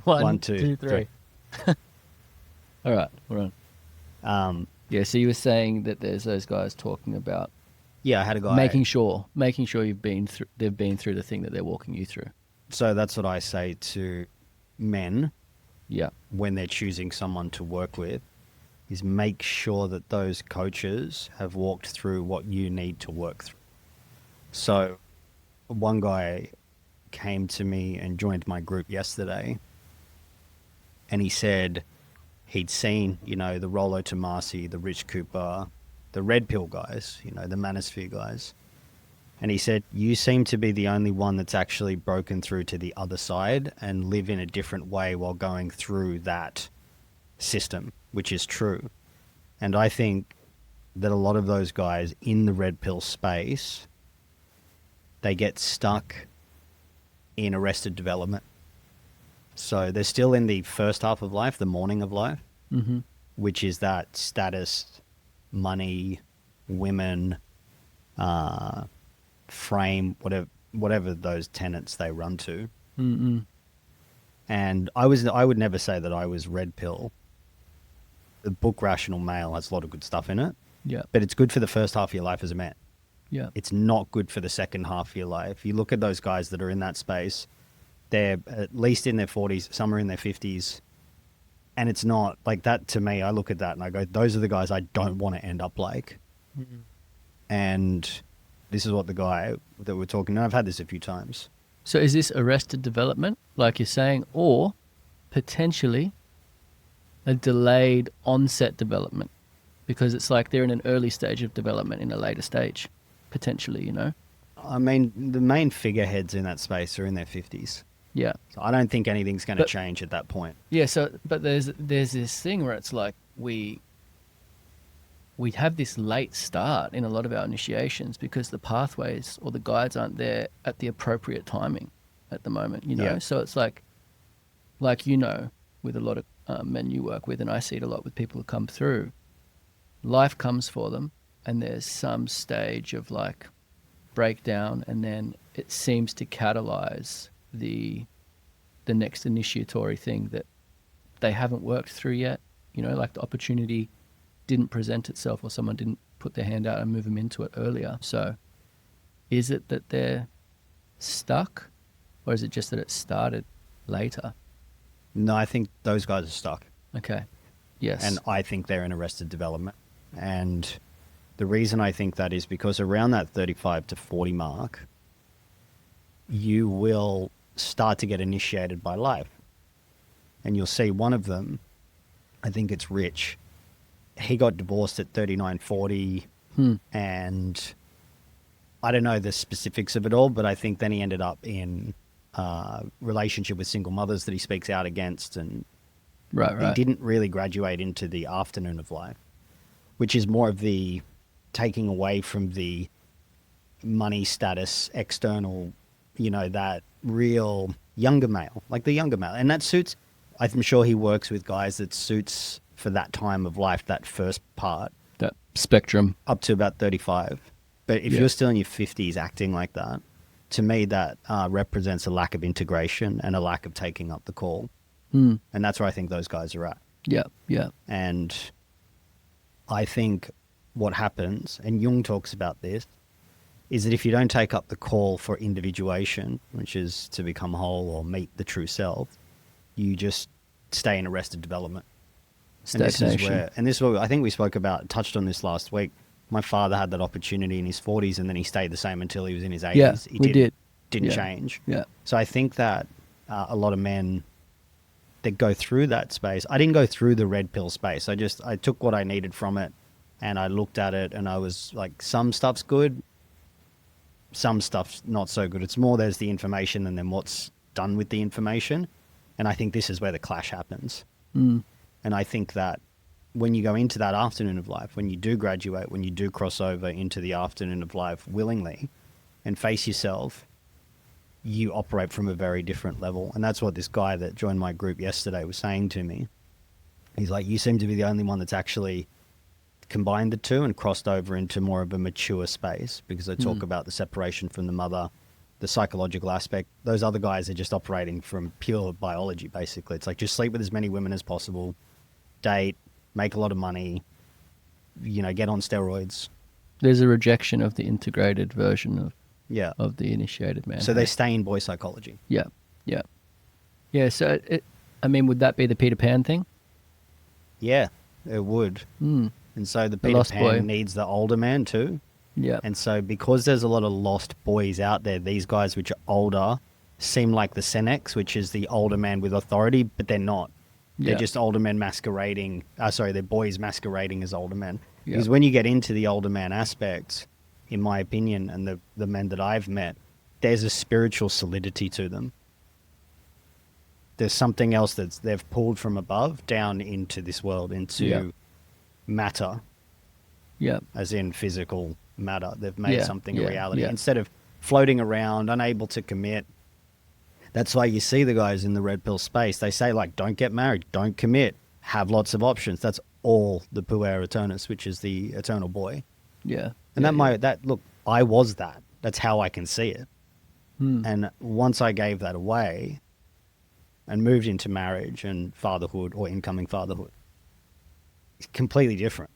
One, two, three. All right, we're on. Yeah, so you were saying that there's those guys talking about Yeah, I had a guy. making sure they've been through the thing that they're walking you through. So that's what I say to men Yeah. when they're choosing someone to work with, is make sure that those coaches have walked through what you need to work through. So one guy came to me and joined my group yesterday, and he said he'd seen, the Rollo Tomasi, the Rich Cooper, the Red Pill guys, the Manosphere guys. And he said, you seem to be the only one that's actually broken through to the other side and live in a different way while going through that system, which is true. And I think that a lot of those guys in the Red Pill space, they get stuck in arrested development. So they're still in the first half of life, the morning of life, which is that status, money, women, frame, whatever those tenets they run to. And I would never say that I was red pill. The book Rational Male has a lot of good stuff in it. Yeah. But it's good for the first half of your life as a man. Yeah. It's not good for the second half of your life. You look at those guys that are in that space, they're at least in their 40s, some are in their 50s. And it's not like that. To me, I look at that and I go, those are the guys I don't want to end up like. And this is what the guy that we're talking to, I've had this a few times. So is this arrested development, like you're saying, or potentially a delayed onset development? Because it's like they're in an early stage of development in a later stage, potentially, I mean, the main figureheads in that space are in their 50s. Yeah. So I don't think anything's going to change at that point. Yeah, but there's this thing where it's like we have this late start in a lot of our initiations because the pathways or the guides aren't there at the appropriate timing at the moment, Yeah. So it's like with a lot of men you work with, and I see it a lot with people who come through, life comes for them and there's some stage of like breakdown, and then it seems to catalyze the next initiatory thing that they haven't worked through yet, like the opportunity didn't present itself or someone didn't put their hand out and move them into it earlier. So is it that they're stuck, or is it just that it started later? No, I think those guys are stuck. Okay. Yes. And I think they're in arrested development. And the reason I think that is because around that 35 to 40 mark, you will start to get initiated by life. And you'll see one of them, I think it's Rich. He got divorced at 39, 40. And I don't know the specifics of it all, but I think then he ended up in a relationship with single mothers that he speaks out against. And right. he didn't really graduate into the afternoon of life, which is more of the taking away from the money status, external, that real younger male, like the younger male. And that suits, I'm sure he works with guys that suits for that time of life, that first part. That spectrum. Up to about 35. But if you're still in your 50s acting like that, to me that represents a lack of integration and a lack of taking up the call. And that's where I think those guys are at. Yeah, yeah. And I think what happens, and Jung talks about this, is that if you don't take up the call for individuation, which is to become whole or meet the true self, you just stay in arrested development. Stagnation. And this is what I think we touched on this last week. My father had that opportunity in his 40s, and then he stayed the same until he was in his 80s. Yeah, He didn't change. Yeah. So I think that a lot of men that go through that space, I didn't go through the red pill space. I took what I needed from it, and I looked at it, and I was like, some stuff's good, some stuff's not so good. It's more there's the information and then what's done with the information. And I think this is where the clash happens. And I think that when you go into that afternoon of life, when you do graduate, when you do cross over into the afternoon of life willingly and face yourself, you operate from a very different level. And that's what this guy that joined my group yesterday was saying to me. He's like, you seem to be the only one that's actually combined the two and crossed over into more of a mature space, because I talk about the separation from the mother, the psychological aspect. Those other guys are just operating from pure biology, basically. It's like just sleep with as many women as possible, date, make a lot of money, get on steroids. There's a rejection of the integrated version Yeah. of the initiated man. So they stay in boy psychology. Yeah, yeah, yeah. So I mean, would that be the Peter Pan thing? Yeah, it would. Mm. And so the The Peter lost Pan boy. needs the older man too. Yeah, And so because there's a lot of lost boys out there, these guys which are older seem like the Senex, which is the older man with authority, but they're not. They're yeah, just older men masquerading. They're boys masquerading as older men. yeah, Because when you get into the older man aspect, in my opinion, and the men that I've met, there's a spiritual solidity to them. There's something else that they've pulled from above down into this world, into Yeah. matter, yeah, as in physical matter. They've made Yeah, something a yeah, reality yeah. instead of floating around, unable to commit. That's why you see the guys in the red pill space. They say, like, don't get married, don't commit, have lots of options. That's all the puer eternus, which is the eternal boy. yeah. And yeah, look, I was that. That's how I can see it. Hmm. And once I gave that away and moved into marriage and fatherhood or incoming fatherhood, it's completely different.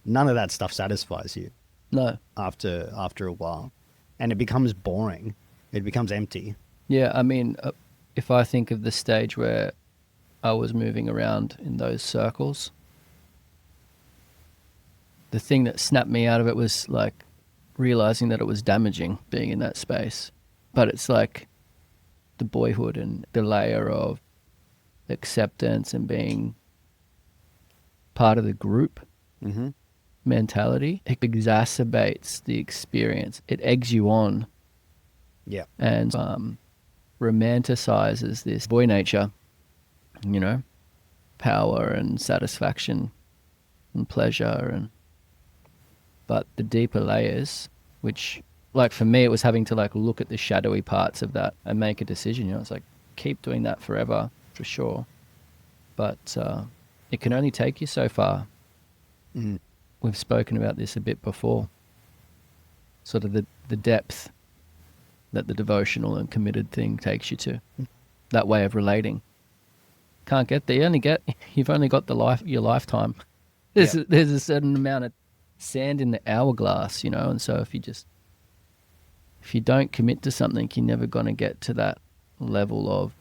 None of that stuff satisfies you No. after a while, and it becomes boring. It becomes empty. Yeah, I mean, if I think of the stage where I was moving around in those circles, the thing that snapped me out of it was like realizing that it was damaging being in that space. But it's like the boyhood and the layer of acceptance and being part of the group Mm-hmm. mentality. It exacerbates the experience. It eggs you on Yeah. and romanticizes this boy nature, power and satisfaction and pleasure, but the deeper layers, which, like, for me, it was having to like look at the shadowy parts of that and make a decision. It's like, keep doing that forever for sure, but it can only take you so far. Mm. We've spoken about this a bit before, sort of the depth that the devotional and committed thing takes you to, that way of relating. Can't get there. You've only got your lifetime. There's Yeah. there's a certain amount of sand in the hourglass, and so if you don't commit to something, you're never going to get to that level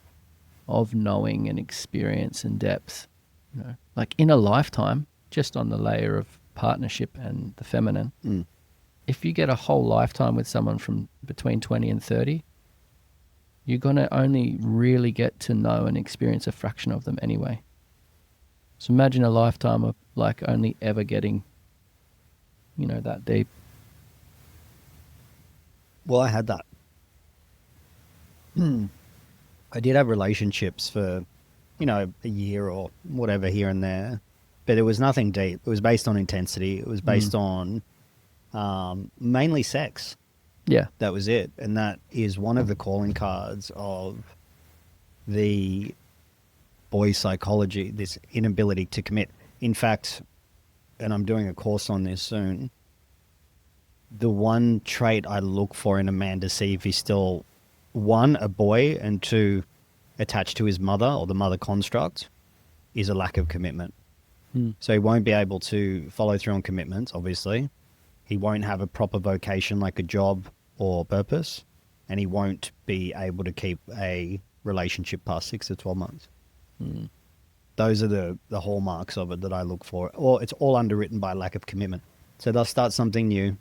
of knowing and experience and depth. Like in a lifetime, just on the layer of partnership and the feminine. Mm. If you get a whole lifetime with someone from between 20 and 30, you're going to only really get to know and experience a fraction of them anyway. So imagine a lifetime of like only ever getting, that deep. Well, I had that. I did have relationships for, a year or whatever here and there, but it was nothing deep. It was based on intensity. It was based on mainly sex. Yeah. That was it. And that is one of the calling cards of the boy psychology, this inability to commit. In fact, and I'm doing a course on this soon, the one trait I look for in a man to see if he's still, one, a boy, and two, attached to his mother or the mother construct, is a lack of commitment. So he won't be able to follow through on commitments, obviously. He won't have a proper vocation like a job or purpose, and he won't be able to keep a relationship past 6 to 12 months. Those are the hallmarks of it that I look for. Or it's all underwritten by lack of commitment. So they'll start something new,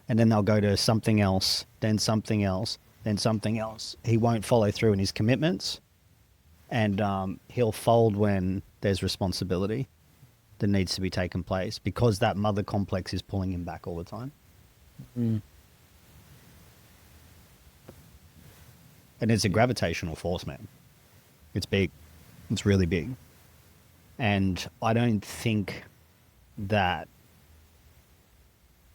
and then they'll go to something else, then something else, then something else. He won't follow through in his commitments, and he'll fold when there's responsibility that needs to be taken place because that mother complex is pulling him back all the time. And it's a gravitational force, man. It's big. It's really big. And I don't think that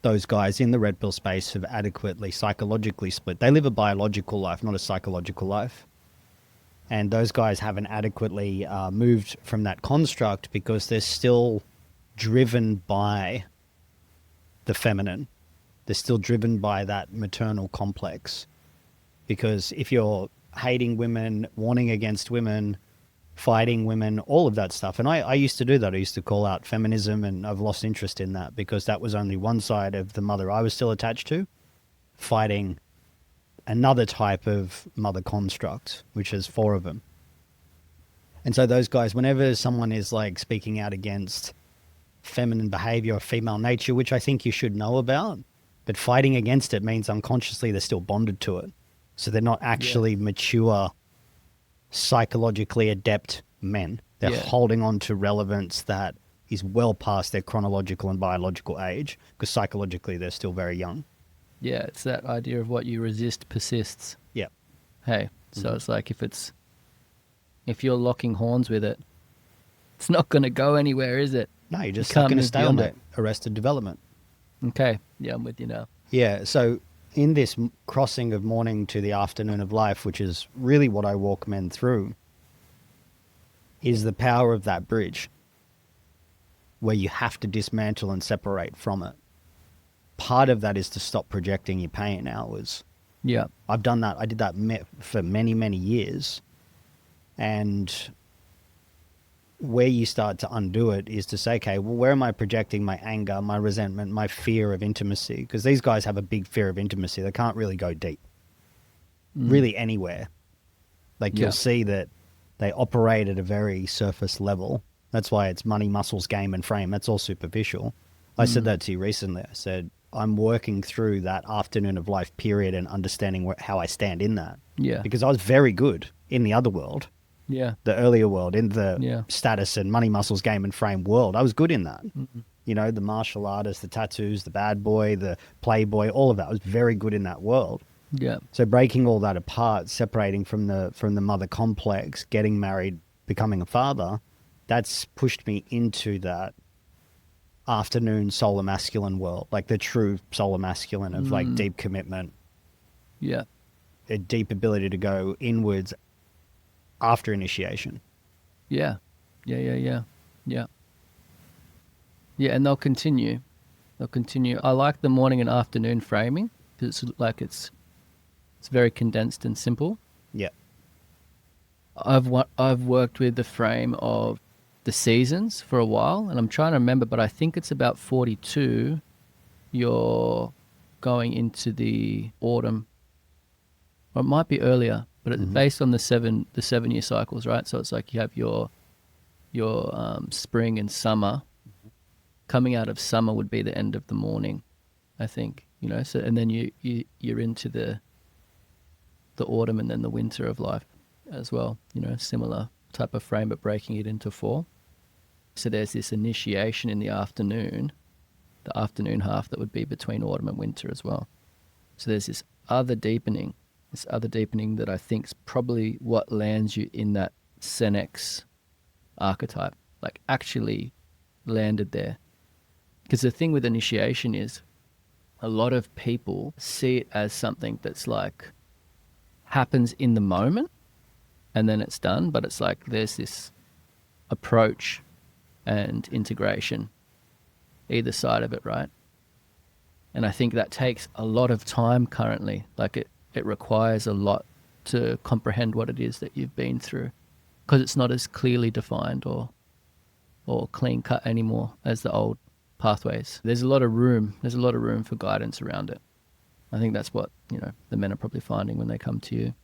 those guys in the red pill space have adequately psychologically split. They live a biological life, not a psychological life. And those guys haven't adequately moved from that construct because they're still driven by the feminine. They're still driven by that maternal complex. Because if you're hating women, warning against women, fighting women, all of that stuff. And I used to do that. I used to call out feminism, and I've lost interest in that because that was only one side of the mother I was still attached to, fighting another type of mother construct, which is four of them. And so those guys, whenever someone is like speaking out against feminine behavior or female nature, which I think you should know about, but fighting against it means unconsciously they're still bonded to it. So they're not actually mature, psychologically adept men. They're holding on to relevance that is well past their chronological and biological age, because psychologically they're still very young. Yeah, it's that idea of what you resist persists. Yeah. Hey, so it's like if you're locking horns with it, it's not going to go anywhere, is it? No, you're just You stuck can't in a move beyond stalemate, arrested development. Okay, yeah, I'm with you now. Yeah, so in this crossing of morning to the afternoon of life, which is really what I walk men through, is the power of that bridge where you have to dismantle and separate from it. Part of that is to stop projecting your pain outwards. Yeah. I've done that. I did that for many, many years. And where you start to undo it is to say, okay, well, where am I projecting my anger, my resentment, my fear of intimacy? Because these guys have a big fear of intimacy. They can't really go deep, really anywhere. Like you'll see that they operate at a very surface level. That's why it's money, muscles, game, and frame. That's all superficial. I said that to you recently. I said, I'm working through that afternoon of life period and understanding how I stand in that. Yeah. Because I was very good in the other world. Yeah. The earlier world, in the status and money, muscles, game, and frame world. I was good in that. You know, the martial artist, the tattoos, the bad boy, the playboy, all of that. I was very good in that world. Yeah. So breaking all that apart, separating from the mother complex, getting married, becoming a father, that's pushed me into that afternoon solar masculine world, like the true solar masculine of like deep commitment. Yeah. A deep ability to go inwards after initiation. Yeah. Yeah. Yeah, and they'll continue. I like the morning and afternoon framing because it's like it's very condensed and simple. Yeah. I've worked with the frame of the seasons for a while, and I'm trying to remember, but I think it's about 42. You're going into the autumn, or it might be earlier, but it's based on the 7-year cycles, right? So it's like you have your spring and summer. Coming out of summer would be the end of the morning, I think. You know, so and then you're into the autumn and then the winter of life as well. You know, similar type of frame, but breaking it into 4. So there's this initiation in the afternoon half that would be between autumn and winter as well. So there's this other deepening that I think is probably what lands you in that Senex archetype, like actually landed there. Because the thing with initiation is a lot of people see it as something that's like happens in the moment and then it's done, but it's like there's this approach and integration either side of it, right? And I think that takes a lot of time currently. Like it requires a lot to comprehend what it is that you've been through, because it's not as clearly defined or clean cut anymore as the old pathways. There's a lot of room for guidance around it. I think that's what, you know, the men are probably finding when they come to you.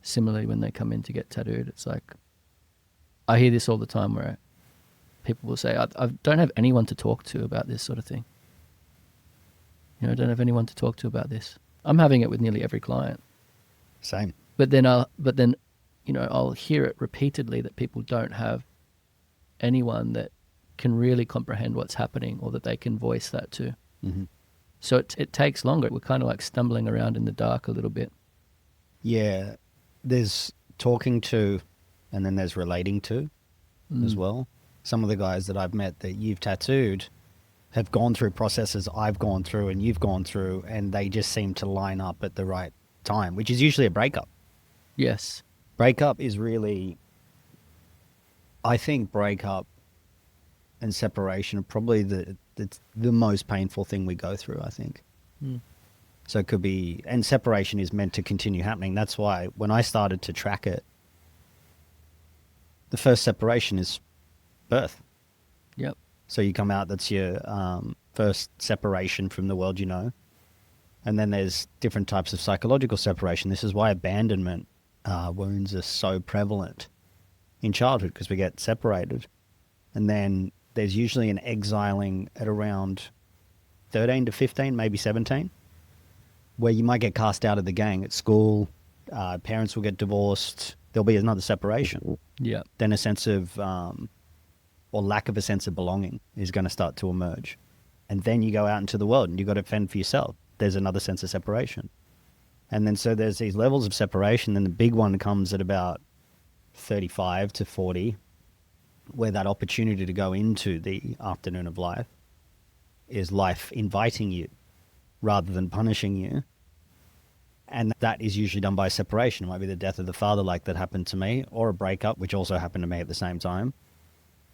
Similarly, when they come in to get tattooed, it's like, I hear this all the time where people will say, I don't have anyone to talk to about this sort of thing. You know, I don't have anyone to talk to about this. I'm having it with nearly every client. Same. But then, you know, I'll hear it repeatedly that people don't have anyone that can really comprehend what's happening or that they can voice that to. So it takes longer. We're kind of like stumbling around in the dark a little bit. Yeah. There's talking to, and then there's relating to as well. Some of the guys that I've met that you've tattooed have gone through processes I've gone through and you've gone through, and they just seem to line up at the right time, which is usually a breakup. Yes. Breakup is really, I think breakup and separation are probably the most painful thing we go through, I think. So it could be, and separation is meant to continue happening. That's why when I started to track it, the first separation is birth. Yep. So you come out, that's your first separation from the world you know. And then there's different types of psychological separation. This is why abandonment wounds are so prevalent in childhood, because we get separated. And then there's usually an exiling at around 13 to 15, maybe 17, where you might get cast out of the gang at school. Parents will get divorced. There'll be another separation. Yeah. Then a sense of, or lack of a sense of belonging is going to start to emerge. And then you go out into the world and you've got to fend for yourself. There's another sense of separation. And then so there's these levels of separation. Then the big one comes at about 35 to 40, where that opportunity to go into the afternoon of life is life inviting you rather than punishing you. And that is usually done by separation. It might be the death of the father, like that happened to me, or a breakup, which also happened to me at the same time.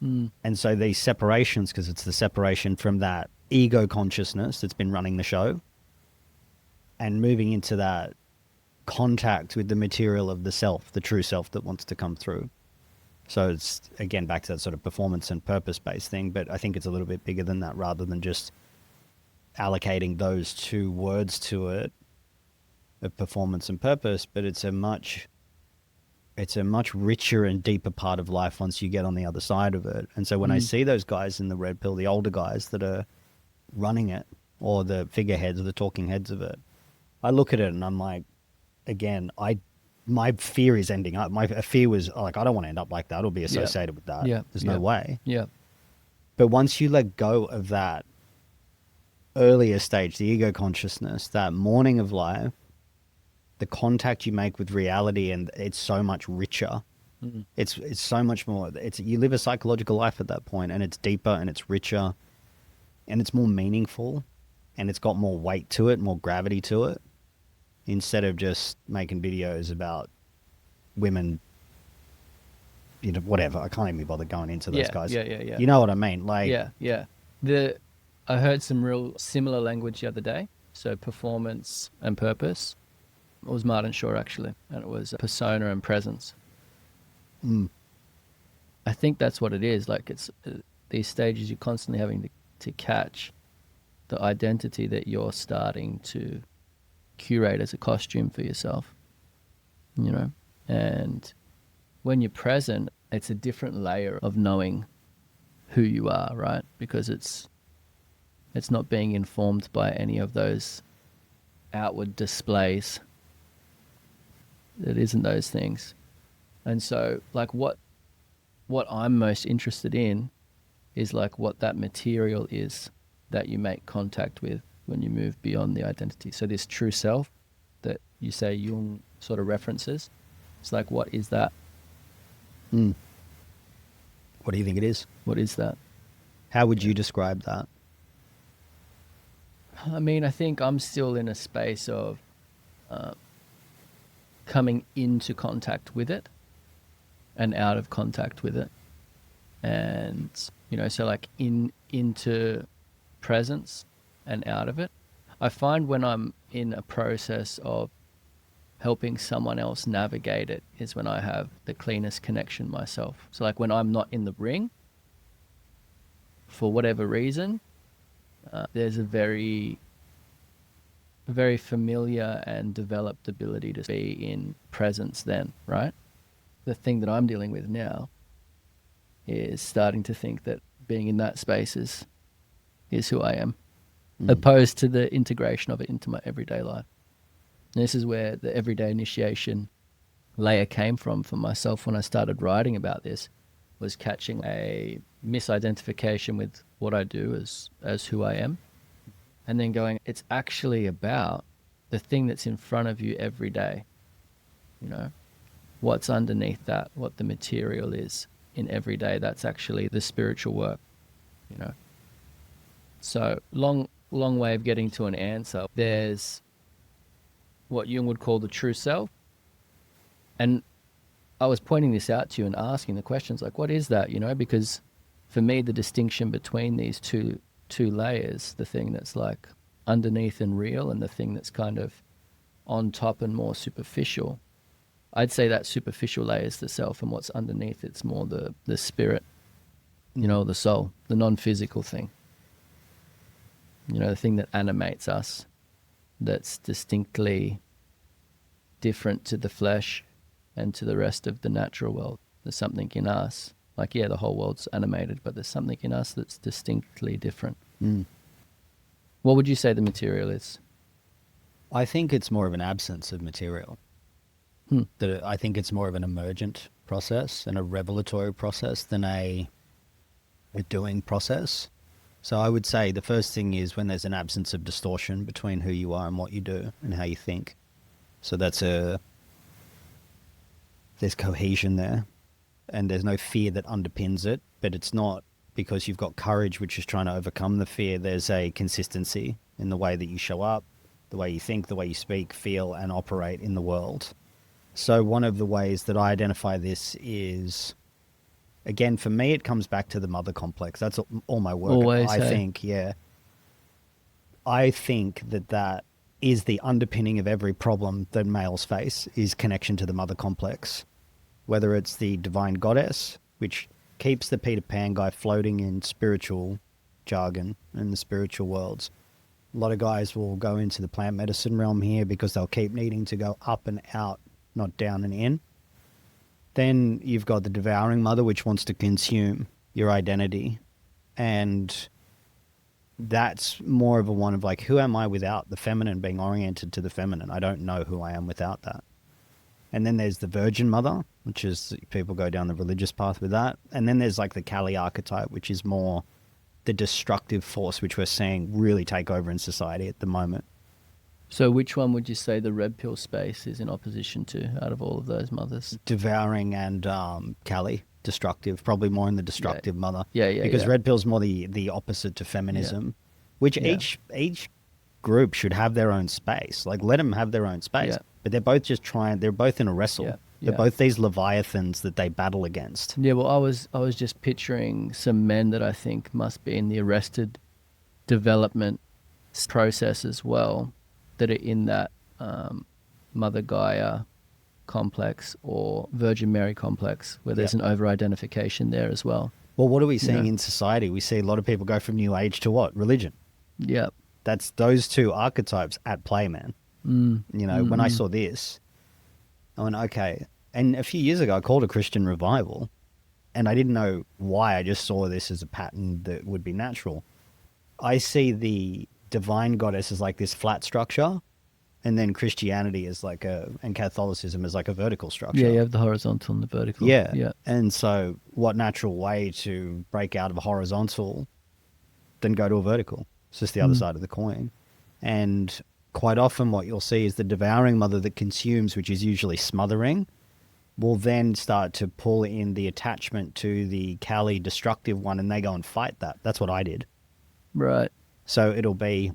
And so these separations, because it's the separation from that ego consciousness that's been running the show and moving into that contact with the material of the self, the true self that wants to come through. So it's, again, back to that sort of performance and purpose-based thing, but I think it's a little bit bigger than that, rather than just allocating those two words to it, of performance and purpose. But it's a much richer and deeper part of life once you get on the other side of it. And so when I see those guys in the red pill, the older guys that are running it, or the figureheads or the talking heads of it, I look at it and I'm like, again, my fear is ending up. My fear was like, I don't want to end up like that or be associated with that. There's no way. But once you let go of that earlier stage, the ego consciousness, that morning of life, the contact you make with reality, and it's so much richer. It's so much more. You live a psychological life at that point, and it's deeper and it's richer and it's more meaningful, and it's got more weight to it, more gravity to it, instead of just making videos about women, you know, whatever. I can't even bother going into those guys. Yeah. You know what I mean? Like, yeah. I heard some real similar language the other day. So performance and purpose. It was Martin Shaw, actually, and it was persona and presence. I think that's what it is. Like, it's these stages you're constantly having to catch the identity that you're starting to curate as a costume for yourself, you know. And when you're present, it's a different layer of knowing who you are, right? Because it's not being informed by any of those outward displays. It isn't those things. And so, like, what I'm most interested in is like what that material is that you make contact with when you move beyond the identity. So this true self that you say Jung sort of references, it's like, what is that? What do you think it is? What is that? How would you describe that? I mean, I think I'm still in a space of coming into contact with it and out of contact with it. And, you know, so like into presence and out of it. I find when I'm in a process of helping someone else navigate it is when I have the cleanest connection myself. So like when I'm not in the ring, for whatever reason, there's a very familiar and developed ability to be in presence then, right? The thing that I'm dealing with now is starting to think that being in that space is who I am, opposed to the integration of it into my everyday life. And this is where the everyday initiation layer came from for myself when I started writing about this, was catching a misidentification with what I do as who I am. And then going, it's actually about the thing that's in front of you every day. You know, what's underneath that, what the material is in every day. That's actually the spiritual work, you know. So long way of getting to an answer. There's what Jung would call the true self. And I was pointing this out to you and asking the questions like, what is that, you know? Because for me, the distinction between these two layers, the thing that's like underneath and real, and the thing that's kind of on top and more superficial. I'd say that superficial layer is the self, and what's underneath it's more the spirit, the soul, the non-physical thing. The thing that animates us, that's distinctly different to the flesh and to the rest of the natural world. There's something in us, like, yeah, the whole world's animated, but there's something in us that's distinctly different. What would you say the material is? I think it's more of an absence of material. That I think it's more of an emergent process and a revelatory process than a doing process. So I would say the first thing is when there's an absence of distortion between who you are and what you do and how you think. So there's cohesion there, and there's no fear that underpins it, but it's not because you've got courage which is trying to overcome the fear. There's a consistency in the way that you show up, the way you think, the way you speak, feel, and operate in the world. So one of the ways that I identify this is, again, for me, it comes back to the mother complex. That's all my work. Always, I hey? think, yeah. I think that is the underpinning of every problem that males face, is connection to the mother complex. Whether it's the divine goddess, which keeps the Peter Pan guy floating in spiritual jargon in the spiritual worlds. A lot of guys will go into the plant medicine realm here because they'll keep needing to go up and out, not down and in. Then you've got the devouring mother, which wants to consume your identity. And that's more of a one of like, who am I without the feminine, being oriented to the feminine? I don't know who I am without that. And then there's the virgin mother, which is people go down the religious path with that. And then there's like the Kali archetype, which is more the destructive force, which we're seeing really take over in society at the moment. So which one would you say the red pill space is in opposition to out of all of those mothers? Devouring and Kali, destructive, probably more in the destructive mother. Yeah, Because yeah. red pill's more the opposite to feminism, which Yeah. each group should have their own space. Like, let them have their own space. Yeah. But they're both just they're both in a wrestle. Yeah, They're yeah. both these leviathans that they battle against. Yeah, well, I was just picturing some men that I think must be in the arrested development process as well, that are in that Mother Gaia complex or Virgin Mary complex, where there's an over-identification there as well. Well, what are we seeing in society? We see a lot of people go from New Age to what? Religion. Yep. That's those two archetypes at play, man. When I saw this, I went, okay. And a few years ago, I called a Christian revival, and I didn't know why. I just saw this as a pattern that would be natural. I see the divine goddess as like this flat structure, and then Christianity is like and Catholicism is like a vertical structure. Yeah, you have the horizontal and the vertical. Yeah. Yeah. And so what natural way to break out of a horizontal than go to a vertical? It's just the other side of the coin. And quite often what you'll see is the devouring mother that consumes, which is usually smothering, will then start to pull in the attachment to the Kali destructive one, and they go and fight that. That's what I did. Right. So it'll be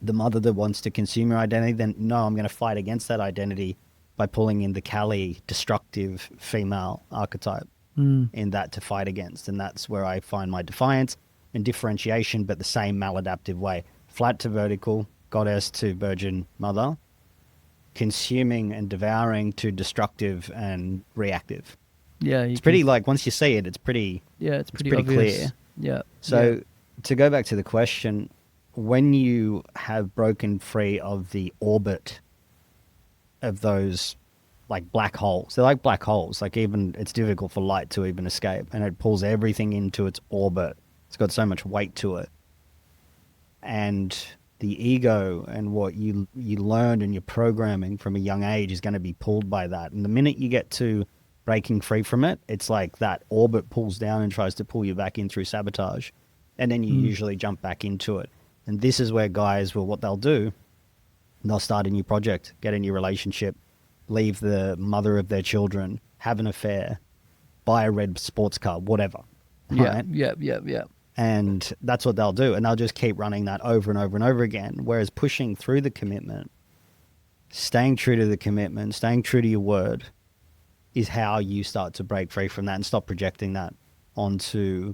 the mother that wants to consume your identity, then no, I'm going to fight against that identity by pulling in the Kali destructive female archetype in that to fight against. And that's where I find my defiance and differentiation, but the same maladaptive way. Flat to vertical, goddess to virgin mother, consuming and devouring to destructive and reactive. Yeah. It's pretty, like, once you see it, it's pretty... Yeah, it's pretty obvious. clear. Yeah. So to go back to the question, when you have broken free of the orbit of those, like, black holes, they're like black holes, like, even it's difficult for light to even escape, and it pulls everything into its orbit. It's got so much weight to it. And the ego and what you learned in your programming from a young age is going to be pulled by that. And the minute you get to breaking free from it, it's like that orbit pulls down and tries to pull you back in through sabotage. And then you usually jump back into it. And this is where guys will, what they'll do, they'll start a new project, get a new relationship, leave the mother of their children, have an affair, buy a red sports car, whatever. Yeah. Right? Yeah. And that's what they'll do. And they'll just keep running that over and over and over again. Whereas pushing through the commitment, staying true to the commitment, staying true to your word is how you start to break free from that and stop projecting that onto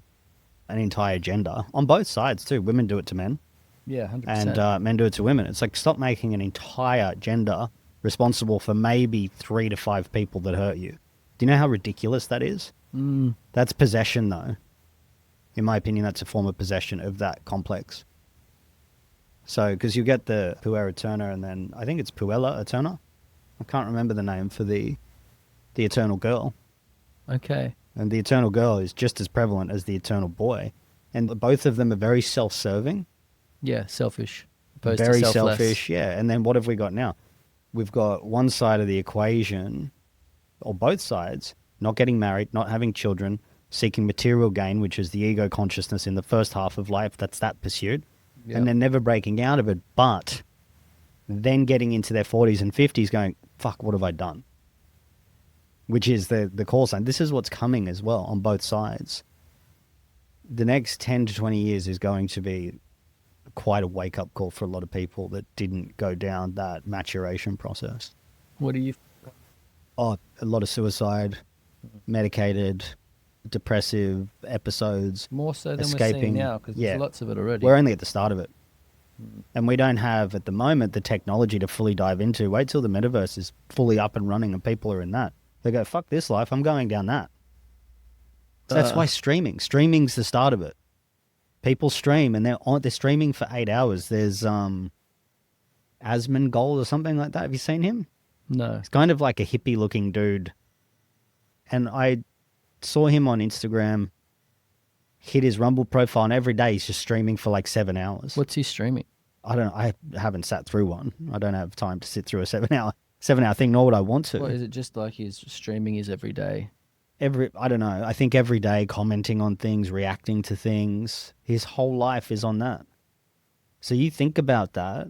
an entire gender on both sides too. Women do it to men. Yeah, and 100%. men do it to women. It's like, stop making an entire gender responsible for maybe 3 to 5 people that hurt you. Do you know how ridiculous that is? Mm, That's possession, though. In my opinion, that's a form of possession of that complex. So, because you get the Puella Eterna, and then I think it's Puella Eterna. I can't remember the name for the eternal girl. okay. And the eternal girl is just as prevalent as the eternal boy. And both of them are very self-serving, Yeah, selfish opposed to very selfless. selfish. Yeah. And then what have we got now? We've got one side of the equation, or both sides, not getting married, not having children, seeking material gain, which is the ego consciousness in the first half of life. That's that pursuit. Yeah. And then never breaking out of it, but then getting into their 40s and 50s going, fuck, what have I done? Which is the call sign. This is what's coming as well on both sides. The next 10 to 20 years is going to be quite a wake-up call for a lot of people that didn't go down that maturation process. What do you? Oh, a lot of suicide, medicated, depressive episodes, More so than we're escaping. seeing now, because Yeah, there's lots of it already. we're only at the start of it. And we don't have, at the moment, the technology to fully dive into. Wait till the metaverse is fully up and running and people are in that. They go, fuck this life, I'm going down that. So that's why streaming's the start of it. People stream and they're streaming for 8 hours. There's Asmongold or something like that. Have you seen him? No. He's kind of like a hippie looking dude. And I saw him on Instagram, hit his Rumble profile, and every day he's just streaming for like 7 hours. What's he streaming? I don't know. I haven't sat through one. I don't have time to sit through a 7 hour thing, nor would I want to. What is it? Just like he's streaming his every day? I don't know. I think every day commenting on things, reacting to things, his whole life is on that. So you think about that,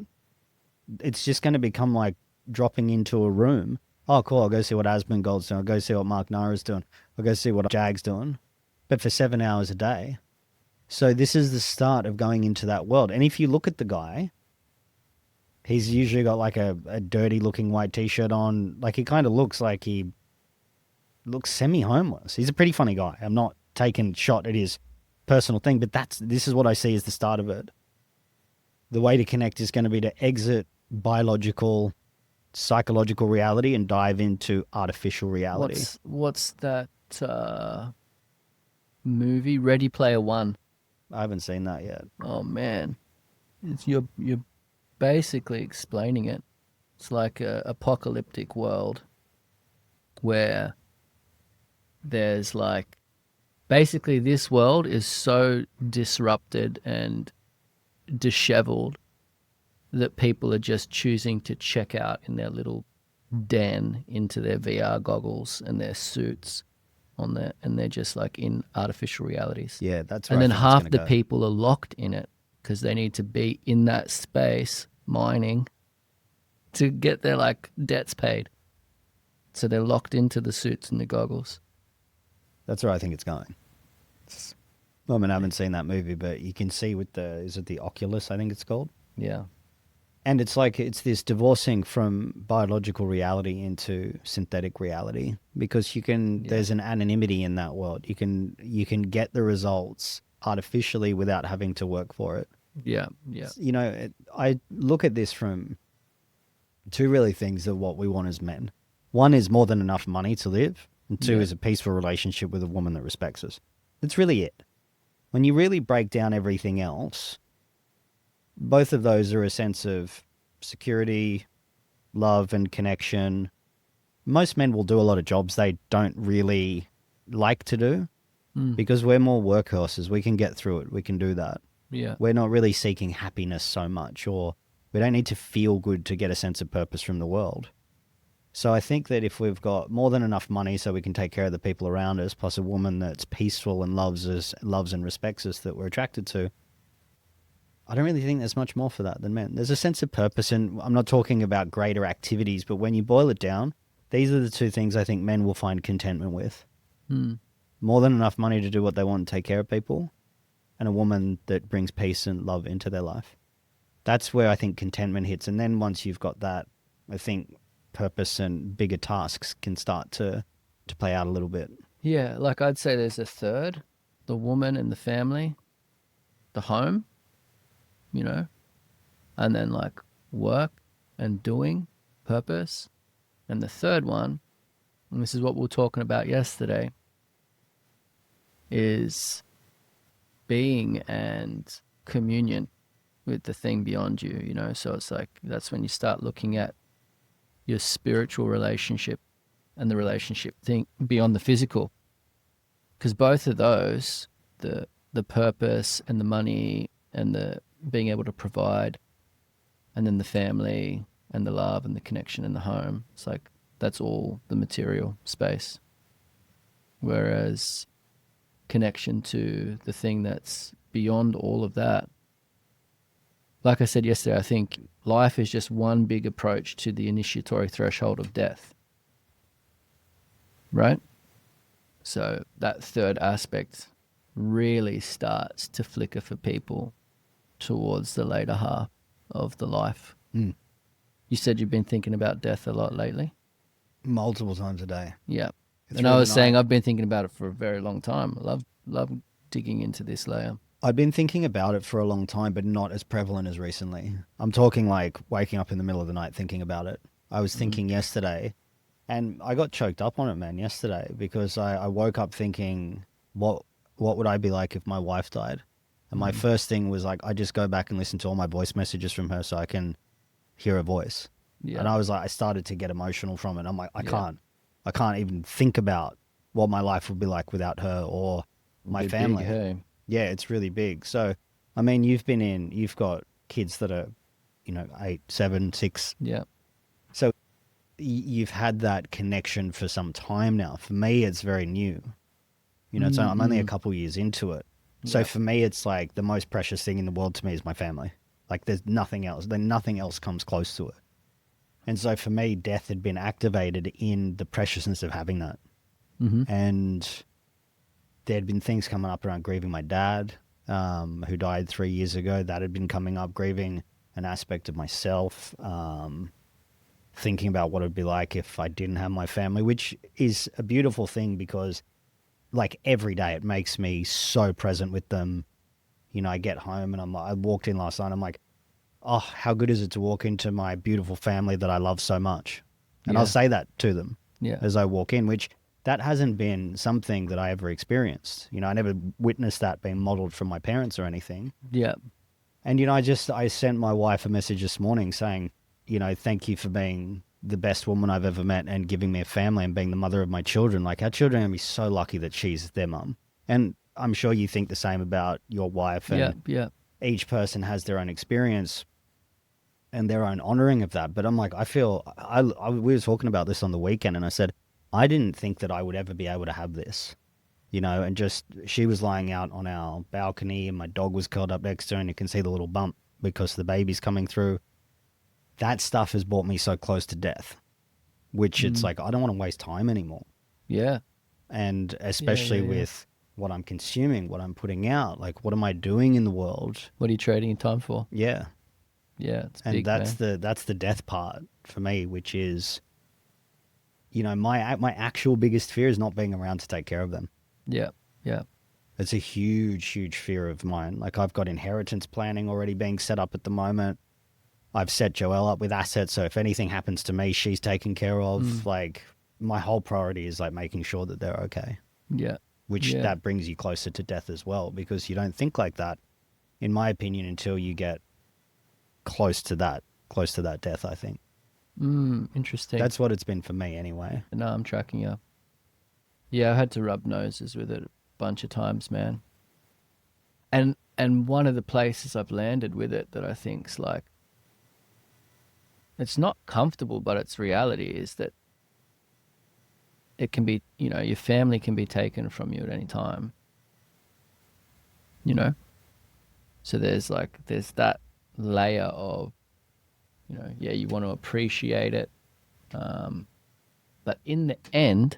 it's just going to become like dropping into a room. Oh, cool. I'll go see what Asmongold's doing. I'll go see what Mark Nara's doing. I'll go see what Jag's doing. But for 7 hours a day. So this is the start of going into that world. And if you look at the guy, he's usually got like a dirty looking white t-shirt on. Like he kind of looks like he looks semi-homeless. He's a pretty funny guy. I'm not taking shot at his personal thing, but this is what I see as the start of it. The way to connect is going to be to exit biological, psychological reality and dive into artificial reality. What's that movie? Ready Player One. I haven't seen that yet. Oh man, you're basically explaining it. It's like a apocalyptic world where there's like basically this world is so disrupted and disheveled that people are just choosing to check out in their little den into their VR goggles and their suits on there, and they're just like in artificial realities. Yeah, that's and where I then think it's half gonna the go. people are locked in it because they need to be in that space mining to get their like debts paid. So they're locked into the suits and the goggles. That's where I think it's going. I mean, I haven't seen that movie, but you can see with is it the Oculus, I think it's called? Yeah. And it's like, it's this divorcing from biological reality into synthetic reality, because there's an anonymity in that world. You can get the results artificially without having to work for it. Yeah. Yeah. You know, I look at this from two really things of what we want as men. One is more than enough money to live, and two Yeah. is a peaceful relationship with a woman that respects us. That's really it. When you really break down everything else, both of those are a sense of security, love, and connection. Most men will do a lot of jobs they don't really like to do because we're more workhorses. We can get through it. We can do that. Yeah. We're not really seeking happiness so much, or we don't need to feel good to get a sense of purpose from the world. So I think that if we've got more than enough money so we can take care of the people around us, plus a woman that's peaceful and loves us, loves and respects us, that we're attracted to, I don't really think there's much more for that than men. There's a sense of purpose, and I'm not talking about greater activities, but when you boil it down, these are the two things I think men will find contentment with. More than enough money to do what they want and take care of people, and a woman that brings peace and love into their life. That's where I think contentment hits. And then once you've got that, I think purpose and bigger tasks can start to play out a little bit. Yeah. Like I'd say there's a third, the woman and the family, the home, you know, and then like work and doing, purpose. And the third one, and this is what we were talking about yesterday, is being and communion with the thing beyond you, you know? So it's like, that's when you start looking at your spiritual relationship and the relationship thing beyond the physical. Because both of those, the purpose and the money and the being able to provide, and then the family and the love and the connection in the home, it's like that's all the material space. Whereas connection to the thing that's beyond all of that, like I said yesterday, I think life is just one big approach to the initiatory threshold of death, right? So that third aspect really starts to flicker for people towards the later half of the life. Mm. You said you've been thinking about death a lot lately? Multiple times a day. Yeah. And Through I the was saying night. I've been thinking about it for a very long time. I love digging into this layer. I've been thinking about it for a long time, but not as prevalent as recently. I'm talking like waking up in the middle of the night thinking about it. I was thinking yesterday, and I got choked up on it, man, yesterday, because I woke up thinking, what would I be like if my wife died? And my first thing was like, I just go back and listen to all my voice messages from her so I can hear her voice. Yeah. And I was like, I started to get emotional from it. I'm like, Yeah. I can't even think about what my life would be like without her or my Bit family. big, hey? Yeah, it's really big. So, I mean, you've got kids that are, 8, 7, 6. Yeah. So you've had that connection for some time now. For me, it's very new. So I'm only a couple years into it. So Yeah. for me, it's like the most precious thing in the world to me is my family. Like there's nothing else. Then nothing else comes close to it. And so for me, death had been activated in the preciousness of having that. Mm-hmm. And there'd been things coming up around grieving my dad, who died 3 years ago. That had been coming up, grieving an aspect of myself, thinking about what it would be like if I didn't have my family, which is a beautiful thing because, like, every day it makes me so present with them. I get home and I walked in last night. I'm like, oh, how good is it to walk into my beautiful family that I love so much? And I'll Yeah. say that to them Yeah. as I walk in, which that hasn't been something that I ever experienced. I never witnessed that being modeled from my parents or anything. Yeah. And, I sent my wife a message this morning saying, thank you for being the best woman I've ever met and giving me a family and being the mother of my children. Like, our children are going to be so lucky that she's their mum. And I'm sure you think the same about your wife. Yeah. And Yeah. each person has their own experience and their own honoring of that. But I'm like, I feel, we were talking about this on the weekend and I said, I didn't think that I would ever be able to have this, and just, she was lying out on our balcony and my dog was curled up next to her and you can see the little bump because the baby's coming through. That stuff has brought me so close to death, which it's like, I don't want to waste time anymore. Yeah. And especially with what I'm consuming, what I'm putting out, like, what am I doing in the world? What are you trading your time for? Yeah. Yeah. It's And big, that's man. that's the death part for me, which is, my actual biggest fear is not being around to take care of them. Yeah. Yeah. It's a huge, huge fear of mine. Like, I've got inheritance planning already being set up at the moment. I've set Joelle up with assets, so if anything happens to me, she's taken care of. Like, my whole priority is like making sure that they're okay. Yeah. Which Yeah. that brings you closer to death as well, because you don't think like that, in my opinion, until you get close to that death, I think. Interesting. That's what it's been for me anyway. No, I'm tracking you. Yeah, I had to rub noses with it a bunch of times, man. And one of the places I've landed with it that I think's like, it's not comfortable, but it's reality, is that it can be, your family can be taken from you at any time. So there's that layer of, you want to appreciate it. But in the end,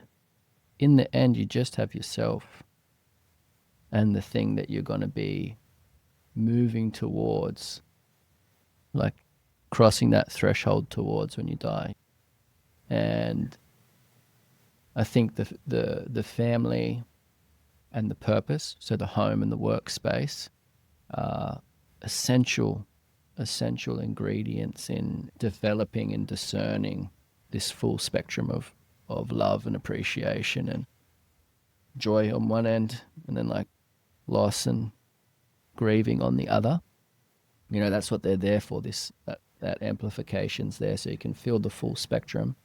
you just have yourself and the thing that you're going to be moving towards, like crossing that threshold towards when you die. And I think the family and the purpose, so the home and the workspace, are essential essential ingredients in developing and discerning this full spectrum of love and appreciation and joy on one end, and then like loss and grieving on the other. You know, that's what they're there for. That amplification's there so you can feel the full spectrum.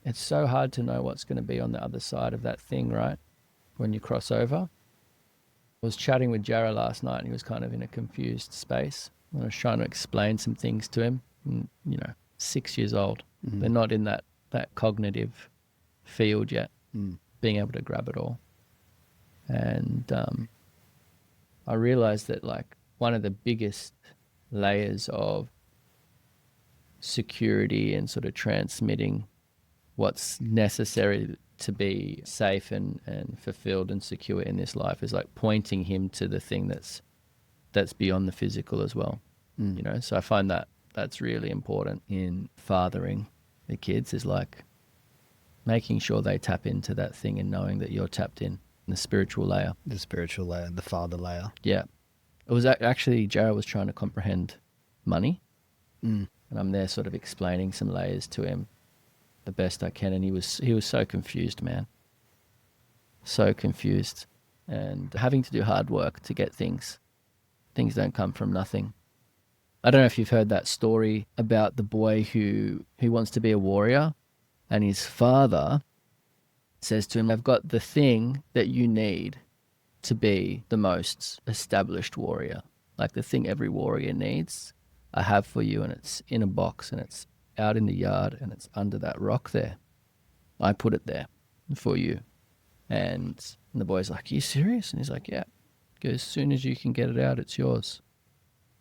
It's so hard to know what's going to be on the other side of that thing, right? When you cross over. I was chatting with Jarrah last night and he was kind of in a confused space. I was trying to explain some things to him. And, 6 years old. Mm-hmm. They're not in that cognitive field yet, Mm. being able to grab it all. And I realized that like one of the biggest layers of security and sort of transmitting what's necessary to be safe and fulfilled and secure in this life is like pointing him to the thing that's beyond the physical as well. So I find that that's really important in fathering the kids, is like making sure they tap into that thing and knowing that you're tapped in the spiritual layer. The spiritual layer, the father layer. Yeah. It was actually, Jarrah was trying to comprehend money. Mm. And I'm there sort of explaining some layers to him the best I can. And he was so confused, man. So confused. And having to do hard work to get things. Things don't come from nothing. I don't know if you've heard that story about the boy who wants to be a warrior, and his father says to him, I've got the thing that you need to be the most established warrior. Like the thing every warrior needs, I have for you, and it's in a box, and it's out in the yard, and it's under that rock there. I put it there for you. And the boy's like, are you serious? And he's like, yeah. He goes, as soon as you can get it out, it's yours.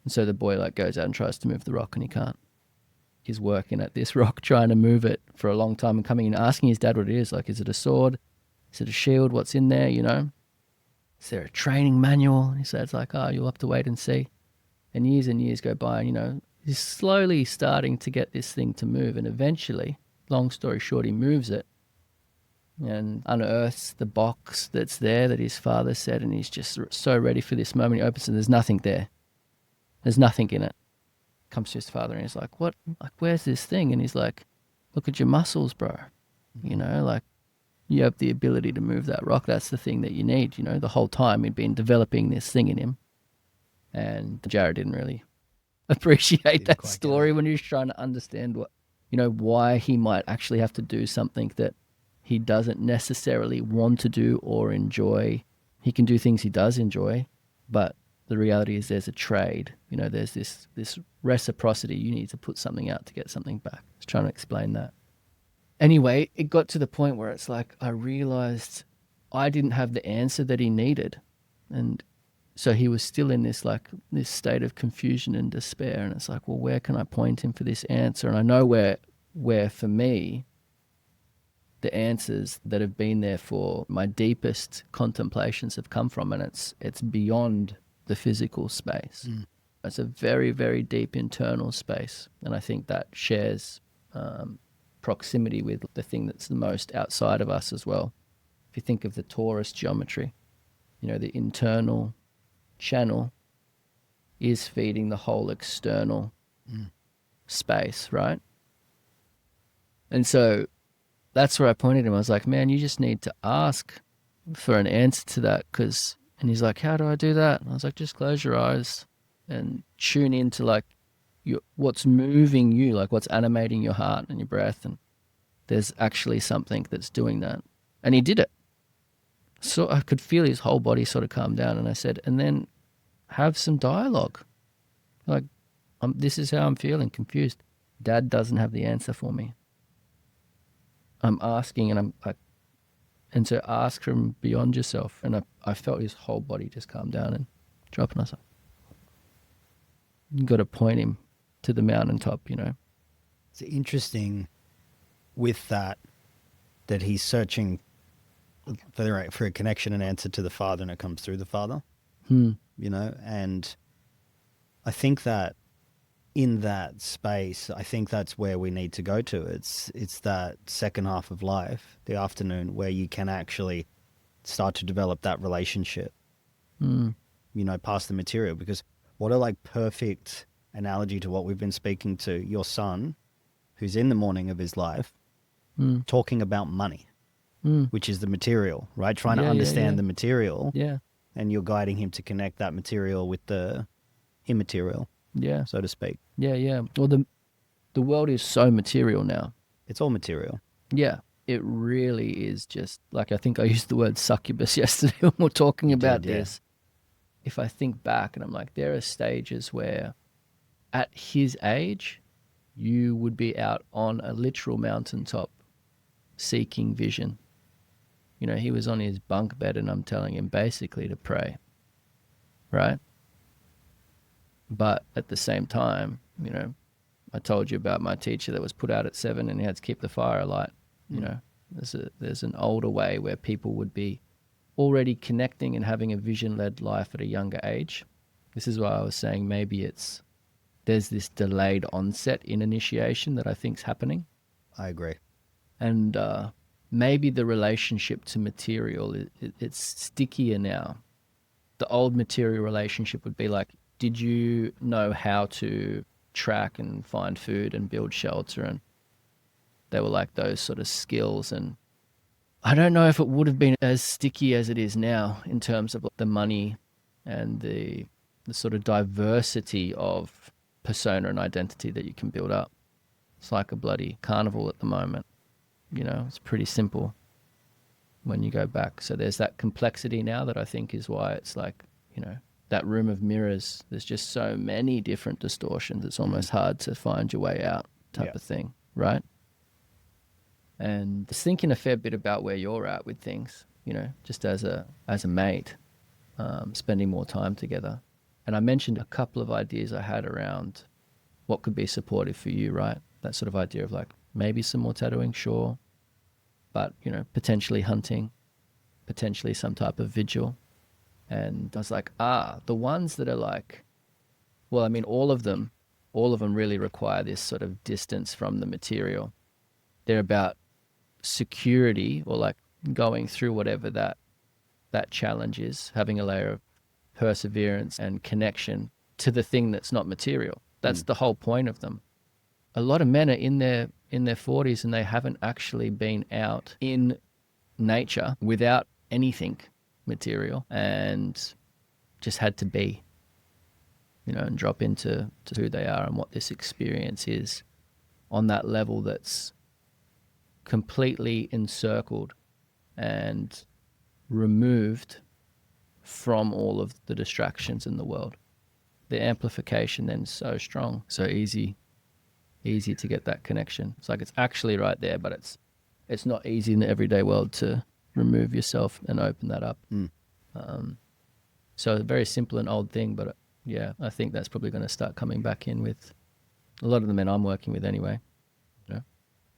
And so the boy like goes out and tries to move the rock, and he can't. He's working at this rock, trying to move it for a long time, and coming in asking his dad what it is. Like, is it a sword? Is it a shield? What's in there, Is there a training manual? And he says like, oh, you'll have to wait and see. And years go by, and, he's slowly starting to get this thing to move. And eventually, long story short, he moves it and unearths the box that's there that his father said. And he's just so ready for this moment. He opens it and there's nothing there. There's nothing in it. Comes to his father and he's like, what? Like, where's this thing? And he's like, look at your muscles, bro. Like, you have the ability to move that rock. That's the thing that you need. The whole time he'd been developing this thing in him. And Jarrah didn't really appreciate that story when he was trying to understand what, why he might actually have to do something that he doesn't necessarily want to do or enjoy. He can do things he does enjoy, but the reality is there's a trade. There's this reciprocity. You need to put something out to get something back. I was trying to explain that. Anyway, it got to the point where it's like I realized I didn't have the answer that he needed. And so he was still in this state of confusion and despair. And it's like, well, where can I point him for this answer? And I know where for me, the answers that have been there for my deepest contemplations have come from. And it's beyond the physical space. Mm. It's a very, very deep internal space. And I think that shares proximity with the thing that's the most outside of us as well. If you think of the torus geometry, the internal channel is feeding the whole external space, right? And so that's where I pointed him. I was like, man, you just need to ask for an answer to that. And he's like, how do I do that? And I was like, just close your eyes and tune into like what's moving you, like what's animating your heart and your breath. And there's actually something that's doing that. And he did it. So I could feel his whole body sort of calm down. And I said, and then have some dialogue. Like, this is how I'm feeling, confused. Dad doesn't have the answer for me. I'm asking, and I'm like, and so ask from beyond yourself. And I felt his whole body just calm down and drop. And I was like, you got to point him to the mountaintop, It's interesting with that he's searching for a connection and answer to the father, and it comes through the father. And I think that in that space, I think that's where we need to go to. It's that second half of life, the afternoon, where you can actually start to develop that relationship, past the material. Because what are like perfect analogy to what we've been speaking to, your son, who's in the morning of his life, Mm. talking about money, Mm. which is the material, right? Trying to Yeah, yeah, understand yeah. the material, Yeah, and you're guiding him to connect that material with the immaterial, yeah, so to speak. yeah, yeah. Well, the world is so material now. It's all material. Yeah, it really is just like I think I used the word succubus yesterday when we are talking You about did, yeah. this. If I think back and I'm like, there are stages where at his age, you would be out on a literal mountaintop seeking vision. You know, he was on his bunk bed and I'm telling him basically to pray, right? But at the same time, you know, I told you about my teacher that was put out at 7 and he had to keep the fire alight. You know, there's an older way where people would be already connecting and having a vision-led life at a younger age. This is why I was saying maybe there's this delayed onset in initiation that I think's happening, I agree. and maybe the relationship to material it's stickier now. The old material relationship would be like, did you know how to track and find food and build shelter? And they were like those sort of skills. And I don't know if it would have been as sticky as it is now in terms of the money and the sort of diversity of persona and identity that you can build up. It's like a bloody carnival at the moment. You know, it's pretty simple when you go back. So there's that complexity now that I think is why it's like, you know, that room of mirrors, there's just so many different distortions. It's almost hard to find your way out type of thing, right? And just thinking a fair bit about where you're at with things, you know, just as a mate, spending more time together. And I mentioned a couple of ideas I had around what could be supportive for you, right? That sort of idea of like maybe some more tattooing, sure, but, you know, potentially hunting, potentially some type of vigil. And I was like, the ones that are like, well, I mean, all of them really require this sort of distance from the material. They're about security or like going through whatever that challenge is, having a layer of perseverance and connection to the thing that's not material. That's the whole point of them. A lot of men are in their 40s and they haven't actually been out in nature without anything material and just had to be, you know, and drop into who they are and what this experience is on that level that's completely encircled and removed from all of the distractions in the world. The amplification then is so strong, so easy to get that connection. It's like it's actually right there, but it's not easy in the everyday world to remove yourself and open that up. So a very simple and old thing, but yeah, I think that's probably going to start coming back in with a lot of the men I'm working with anyway. You know?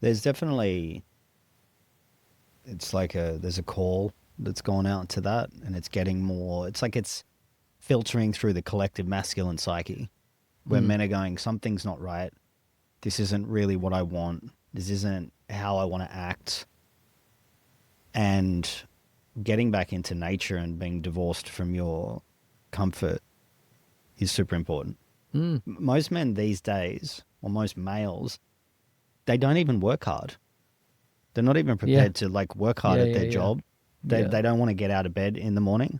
There's definitely, it's like there's a call that's gone out to that, and it's getting more, it's like it's filtering through the collective masculine psyche where men are going, something's not right. This isn't really what I want. This isn't how I want to act. And getting back into nature and being divorced from your comfort is super important. Most men these days, or most males, they don't even work hard. They're not even prepared to like work hard at their job. They don't want to get out of bed in the morning.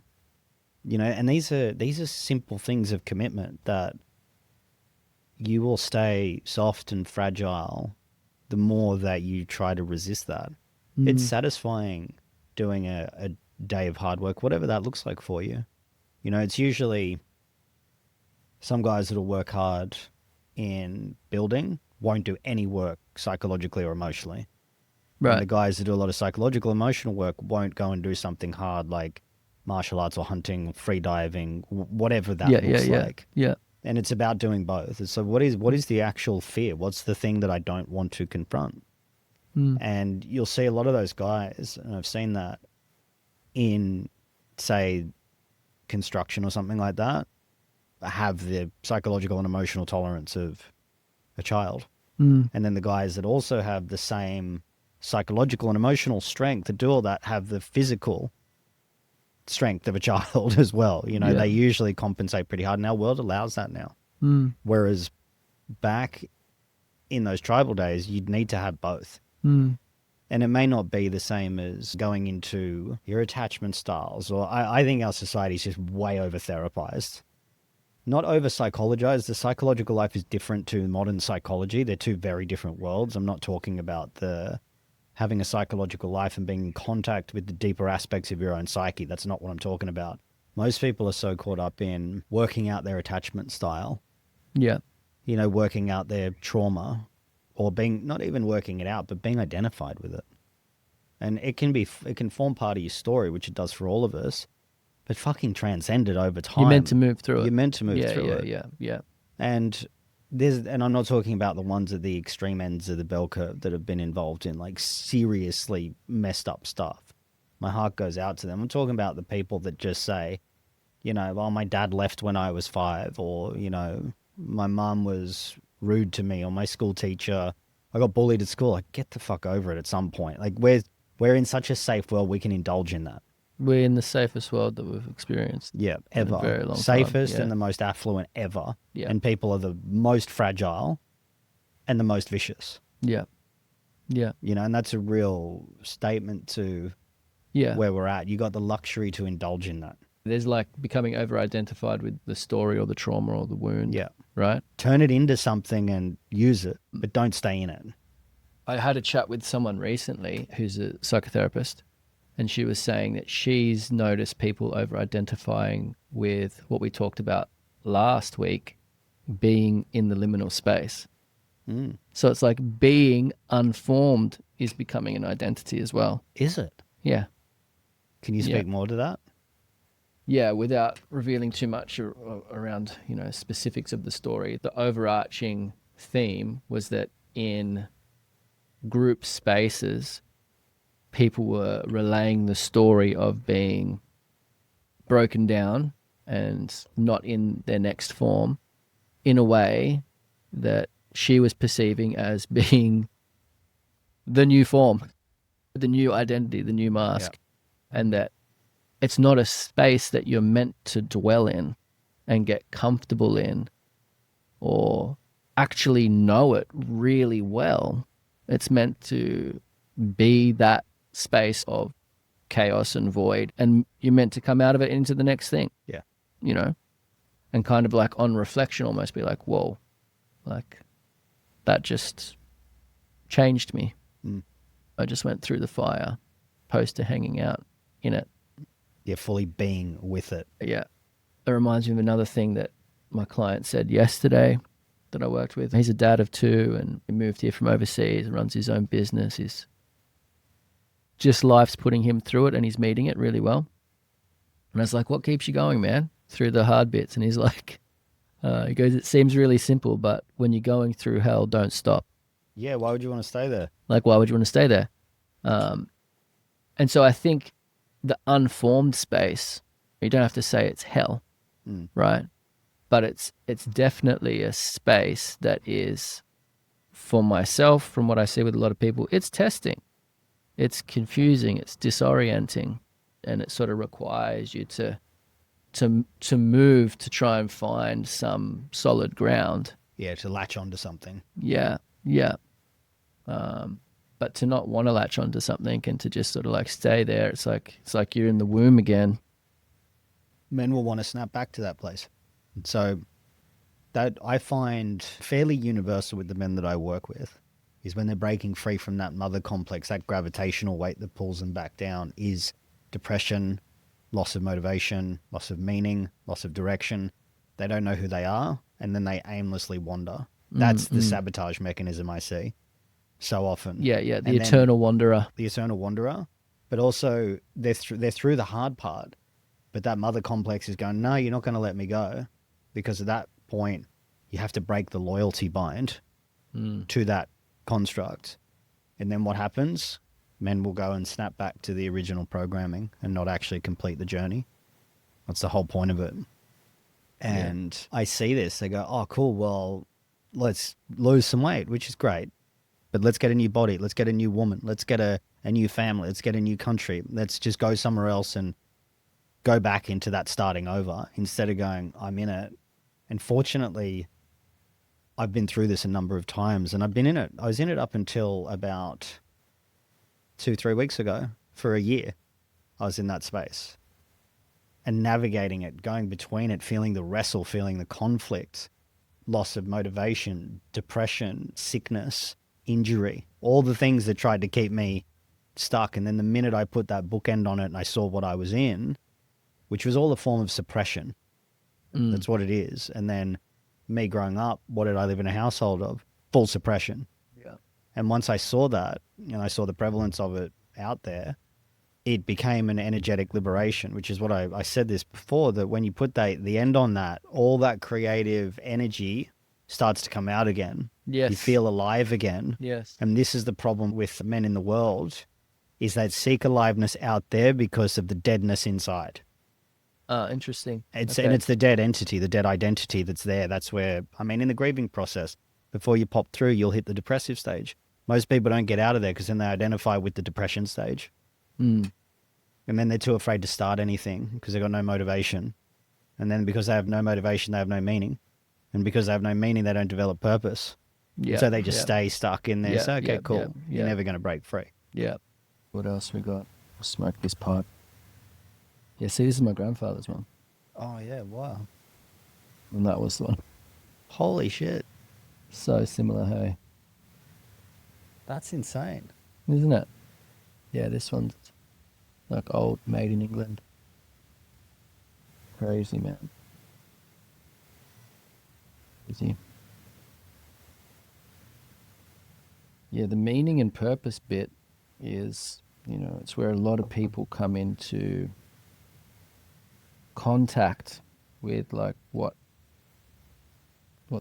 You know, and these are simple things of commitment that you will stay soft and fragile the more that you try to resist that. It's satisfying doing a day of hard work, whatever that looks like for you. You know, it's usually some guys that'll work hard in building won't do any work psychologically or emotionally. Right. And the guys that do a lot of psychological, emotional work won't go and do something hard like martial arts or hunting, free diving, whatever that looks like. Yeah. And it's about doing both. So what is the actual fear? What's the thing that I don't want to confront? And you'll see a lot of those guys, and I've seen that in, say, construction or something like that, have the psychological and emotional tolerance of a child. And then the guys that also have the same psychological and emotional strength to do all that have the physical strength of a child as well. You know, they usually compensate pretty hard, and our world allows that now. Mm. Whereas back in those tribal days, you'd need to have both. Mm. And it may not be the same as going into your attachment styles, or I think our society is just way over therapized. Not over psychologized. The psychological life is different to modern psychology. They're two very different worlds. I'm not talking about the having a psychological life and being in contact with the deeper aspects of your own psyche. That's not what I'm talking about. Most people are so caught up in working out their attachment style, Yeah. working out their trauma, or being not even working it out, but being identified with it. And it can form part of your story, which it does for all of us, but fucking transcend it over time. You're meant to move through it. You're meant to move yeah, through yeah, it. Yeah. And I'm not talking about the ones at the extreme ends of the bell curve that have been involved in like seriously messed up stuff. My heart goes out to them. I'm talking about the people that just say, well, my dad left when I was 5, or, my mum was rude to me, or my school teacher, I got bullied at school. Like, get the fuck over it at some point. Like, we're in such a safe world, we can indulge in that. We're in the safest world that we've experienced. Yeah, in ever. a very long Safest time. Yeah. and the most affluent ever. Yeah. And people are the most fragile and the most vicious. Yeah. Yeah. And that's a real statement to Yeah. where we're at. You got the luxury to indulge in that. There's like becoming over-identified with the story or the trauma or the wound. Yeah. Right? Turn it into something and use it, but don't stay in it. I had a chat with someone recently who's a psychotherapist, and she was saying that she's noticed people over-identifying with what we talked about last week, being in the liminal space. Mm. So it's like being unformed is becoming an identity as well. Is it? Yeah. Can you speak more to that? Yeah, without revealing too much around, specifics of the story. The overarching theme was that in group spaces, people were relaying the story of being broken down and not in their next form in a way that she was perceiving as being the new form, the new identity, the new mask, and that it's not a space that you're meant to dwell in and get comfortable in or actually know it really well. It's meant to be that space of chaos and void, and you're meant to come out of it into the next thing. Yeah. And kind of like on reflection almost be like, whoa, like that just changed me. Mm. I just went through the fire opposed to hanging out in it. Yeah, fully being with it. Yeah. It reminds me of another thing that my client said yesterday that I worked with. He's a dad of 2 and he moved here from overseas and runs his own business. He's just life's putting him through it and he's meeting it really well. And I was like, what keeps you going, man, through the hard bits? And he's like, he goes, it seems really simple, but when you're going through hell, don't stop. Yeah, why would you want to stay there? Like, why would you want to stay there? And so I think the unformed space, you don't have to say it's hell, right? But it's definitely a space that is, for myself, from what I see with a lot of people, it's testing. It's confusing, it's disorienting, and it sort of requires you to move to try and find some solid ground. Yeah, to latch onto something. Yeah. But to not want to latch onto something and to just sort of like stay there, it's like you're in the womb again. Men will want to snap back to that place. So that I find fairly universal with the men that I work with is when they're breaking free from that mother complex, that gravitational weight that pulls them back down, is depression, loss of motivation, loss of meaning, loss of direction. They don't know who they are, and then they aimlessly wander. That's the sabotage mechanism I see so often. Yeah, the eternal wanderer. The eternal wanderer. But also they're through the hard part. But that mother complex is going, no, you're not going to let me go. Because at that point, you have to break the loyalty bind to that construct. And then what happens? Men will go and snap back to the original programming and not actually complete the journey. That's the whole point of it. And I see this. They go, oh, cool. Well, let's lose some weight, which is great. But let's get a new body. Let's get a new woman. Let's get a new family. Let's get a new country. Let's just go somewhere else and go back into that starting over instead of going, I'm in it. And fortunately, I've been through this a number of times, and I've been in it. I was in it up until about 2, 3 weeks ago. For a year, I was in that space and navigating it, going between it, feeling the wrestle, feeling the conflict, loss of motivation, depression, sickness, injury, all the things that tried to keep me stuck. And then the minute I put that bookend on it and I saw what I was in, which was all a form of suppression, Mm. that's what it is. And then me growing up, what did I live in a household of? Full suppression. Yeah. And once I saw that, and I saw the prevalence of it out there, it became an energetic liberation, which is what I said this before, that when you put the end on that, all that creative energy starts to come out again. Yes. You feel alive again. Yes. And this is the problem with men in the world, is they seek aliveness out there because of the deadness inside. Interesting. And Okay. it's the dead entity, the dead identity that's there. That's where, I mean, in the grieving process, before you pop through, you'll hit the depressive stage. Most people don't get out of there because then they identify with the depression stage. Mm. And then they're too afraid to start anything because they've got no motivation. And then because they have no motivation, they have no meaning. And because they have no meaning, they don't develop purpose. Yeah. So they just yeah. stay stuck in there. Yeah, So, okay, yeah, cool. yeah, You're yeah. never going to break free. Yeah. What else we got? I'll smoke this pipe. Yeah, see, this is my grandfather's one. Oh, yeah. Wow. And that was the one. Holy shit. So similar, hey? That's insane. Isn't it? Yeah, this one's like old, made in England. Crazy, man. Crazy. Yeah, the meaning and purpose bit is, it's where a lot of people come into contact with like what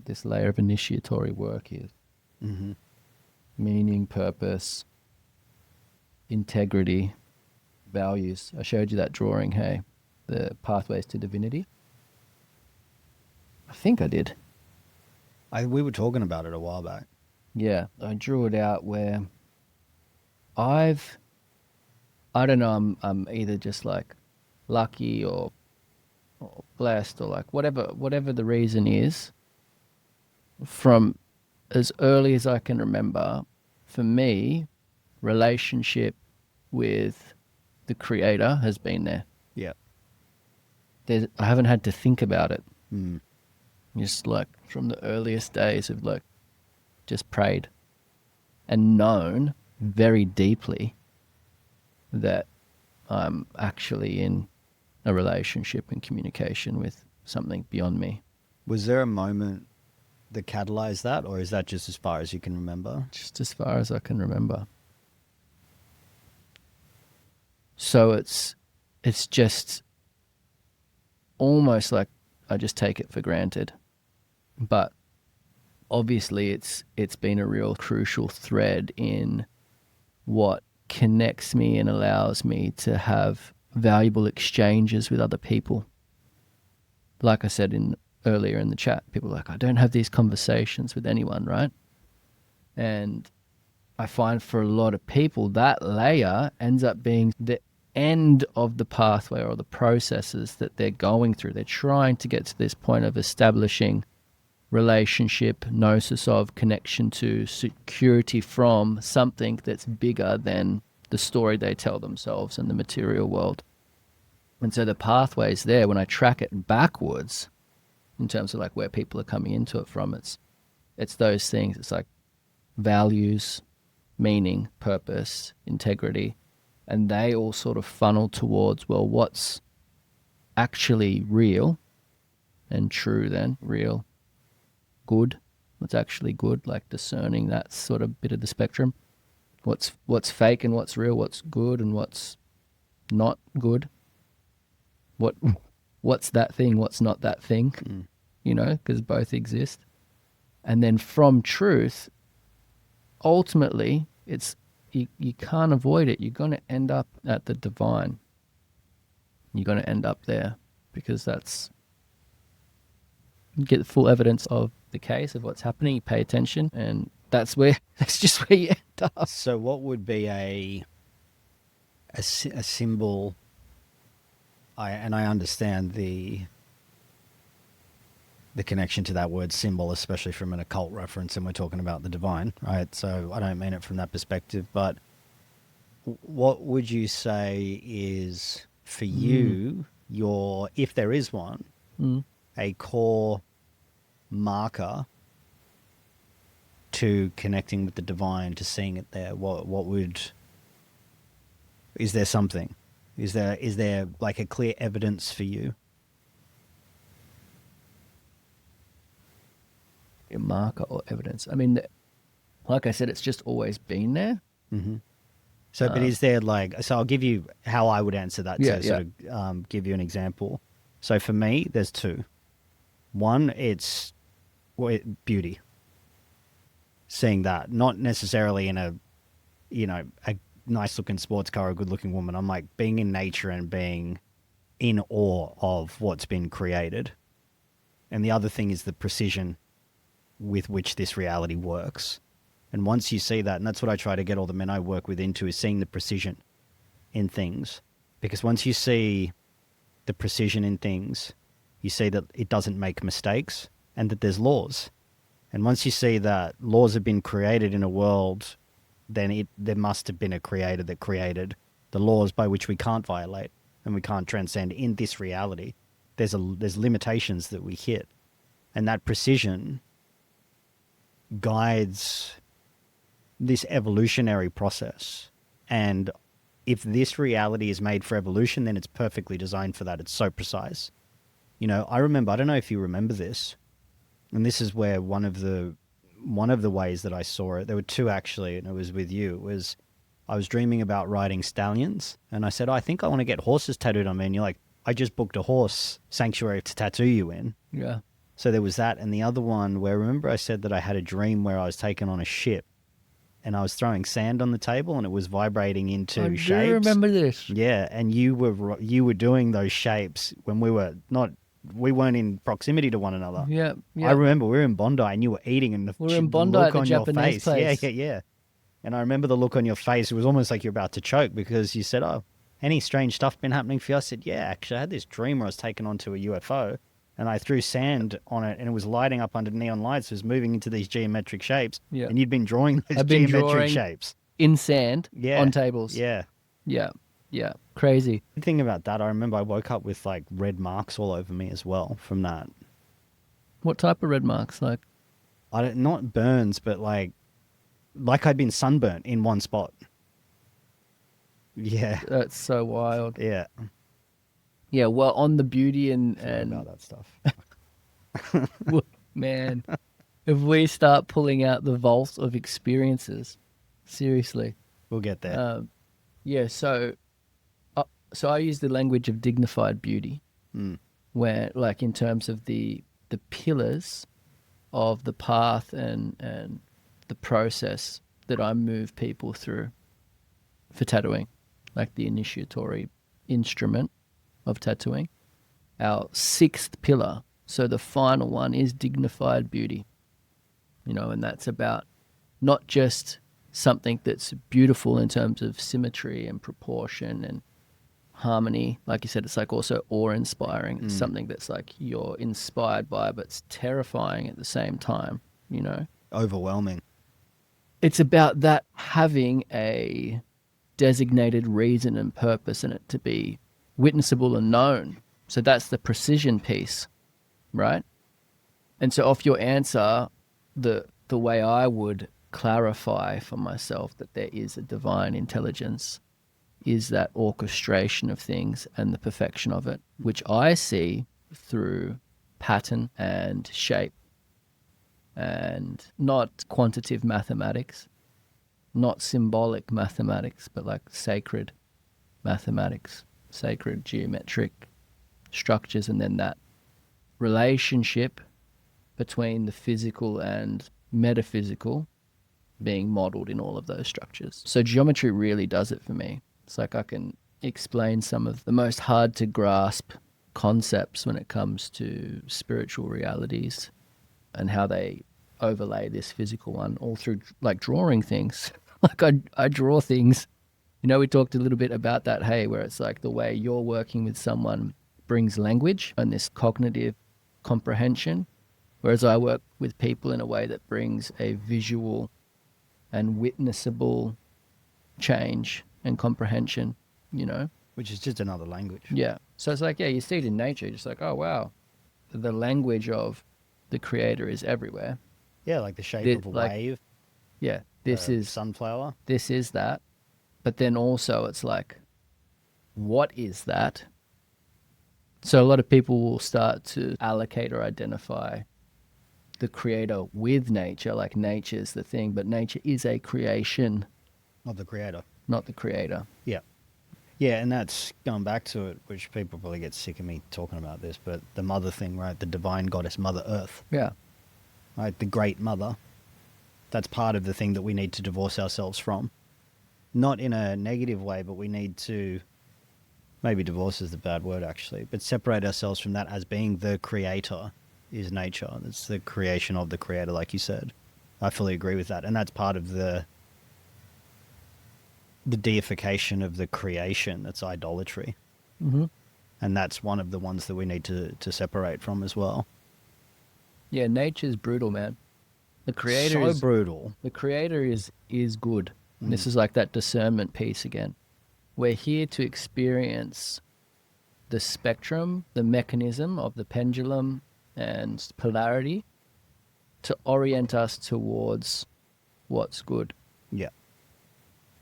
this layer of initiatory work is. Mm-hmm. Meaning, purpose, integrity, values. I showed you that drawing, hey? The pathways to divinity. I think I did. We were talking about it a while back. Yeah, I drew it out where I don't know, I'm either just like lucky or blessed or like whatever the reason is. From as early as I can remember, for me, relationship with the creator has been there. Yeah. I haven't had to think about it. Mm. Just like from the earliest days of like just prayed and known very deeply that I'm actually in a relationship and communication with something beyond me. Was there a moment that catalyzed that, or is that just as far as you can remember? Just as far as I can remember. So it's just almost like I just take it for granted. But obviously it's been a real crucial thread in what connects me and allows me to have valuable exchanges with other people. Like I said earlier in the chat, people are like, I don't have these conversations with anyone, right? And I find for a lot of people that layer ends up being the end of the pathway or the processes that they're going through. They're trying to get to this point of establishing relationship, gnosis of, connection to, security from something that's bigger than the story they tell themselves in the material world. And so the pathway's there. When I track it backwards, in terms of like where people are coming into it from, it's those things. It's like values, meaning, purpose, integrity, and they all sort of funnel towards, well, what's actually real and true then, real, good, what's actually good, like discerning that sort of bit of the spectrum. What's fake and what's real, what's good and what's not good. What's that thing, what's not that thing, because both exist. And then from truth, ultimately, you can't avoid it. You're going to end up at the divine. You're going to end up there because you get the full evidence of the case of what's happening. You pay attention, and that's just where you end up. So what would be a symbol? I understand the the connection to that word symbol, especially from an occult reference, and we're talking about the divine, right? So I don't mean it from that perspective, but what would you say is for Mm. you your, if there is one, Mm. a core marker to connecting with the divine, to seeing it there? What would, is there something? Is there like a clear evidence for you? A marker or evidence. I mean, like I said, it's just always been there. Mm-hmm. So, but is there like, so I'll give you how I would answer that Yeah, to yeah. sort of give you an example. So for me, there's two. One, it's beauty. Seeing that, not necessarily in a, a nice looking sports car or a good looking woman. I'm like being in nature and being in awe of what's been created. And the other thing is the precision with which this reality works. And once you see that, and that's what I try to get all the men I work with into, is seeing the precision in things. Because once you see the precision in things, you see that it doesn't make mistakes and that there's laws. And once you see that laws have been created in a world, then there must have been a creator that created the laws by which we can't violate and we can't transcend in this reality. There's limitations that we hit. And that precision guides this evolutionary process. And if this reality is made for evolution, then it's perfectly designed for that. It's so precise. I remember, I don't know if you remember this, and this is where one of the ways that I saw it, there were two actually, and it was with you, it was I was dreaming about riding stallions, and I said, oh, I think I want to get horses tattooed on me. And you're like, I just booked a horse sanctuary to tattoo you in. Yeah. So there was that. And the other one where, remember I said that I had a dream where I was taken on a ship and I was throwing sand on the table and it was vibrating into I shapes. do remember this. Yeah, and you were doing those shapes when we weren't in proximity to one another. Yeah, I yeah. remember we were in Bondi and you were eating, and We're in the Bondi look at the on your Japanese face. place. Yeah. And I remember the look on your face. It was almost like you're about to choke because you said, "Oh, any strange stuff been happening for you?" I said, "Yeah, actually, I had this dream where I was taken onto a UFO, and I threw sand on it, and it was lighting up under neon lights. It was moving into these geometric shapes, Yeah. and you'd been drawing those I've been geometric drawing shapes." in sand Yeah, on tables. yeah. Yeah. Yeah. Crazy. The thing about that, I remember I woke up with like red marks all over me as well from that. What type of red marks? Like, I don't, not burns, but like I'd been sunburnt in one spot. Yeah, that's so wild. yeah. Yeah. Well, on the beauty and About that stuff. man, if we start pulling out the vault of experiences, seriously. We'll get there. Yeah. So I use the language of dignified beauty, where, like, in terms of the pillars of the path and the process that I move people through for tattooing, like the initiatory instrument of tattooing. Our sixth pillar, so the final one, is dignified beauty. And that's about not just something that's beautiful in terms of symmetry and proportion and harmony. Like you said, it's like also awe-inspiring. It's something that's like you're inspired by, but it's terrifying at the same time, Overwhelming. It's about that having a designated reason and purpose in it to be witnessable and known. So that's the precision piece, right? And so off your answer, the way I would clarify for myself that there is a divine intelligence is that orchestration of things and the perfection of it, which I see through pattern and shape, and not quantitative mathematics, not symbolic mathematics, but like sacred mathematics, sacred geometric structures, and then that relationship between the physical and metaphysical being modeled in all of those structures. So geometry really does it for me. It's like I can explain some of the most hard to grasp concepts when it comes to spiritual realities and how they overlay this physical one all through like drawing things. Like I draw things. We talked a little bit about that, hey, where it's like the way you're working with someone brings language and this cognitive comprehension. Whereas I work with people in a way that brings a visual and witnessable change and comprehension, you know? Which is just another language. Yeah. So it's like, yeah, you see it in nature, just like, oh, wow, the language of the creator is everywhere. Yeah, like the shape This, of a like, wave, yeah, a sunflower. this is that. But then also it's like, what is that? So a lot of people will start to allocate or identify the creator with nature, like nature's the thing, but nature is a creation, Not the creator. not the creator. Yeah. Yeah, and that's going back to it, which people probably get sick of me talking about this, but the mother thing, right? The divine goddess, Mother Earth, Yeah. right? The great mother. That's part of the thing that we need to divorce ourselves from. Not in a negative way, but we need to, maybe divorce is the bad word actually, but separate ourselves from that as being the creator is nature. It's the creation of the creator, like you said. I fully agree with that. And that's part of the deification of the creation. That's idolatry. Mm-hmm. And that's one of the ones that we need to separate from as well. Yeah, nature's brutal, man. The creator So is brutal. the creator is good. And this is like that discernment piece again. We're here to experience the spectrum, the mechanism of the pendulum and polarity to orient us towards what's good, Yeah.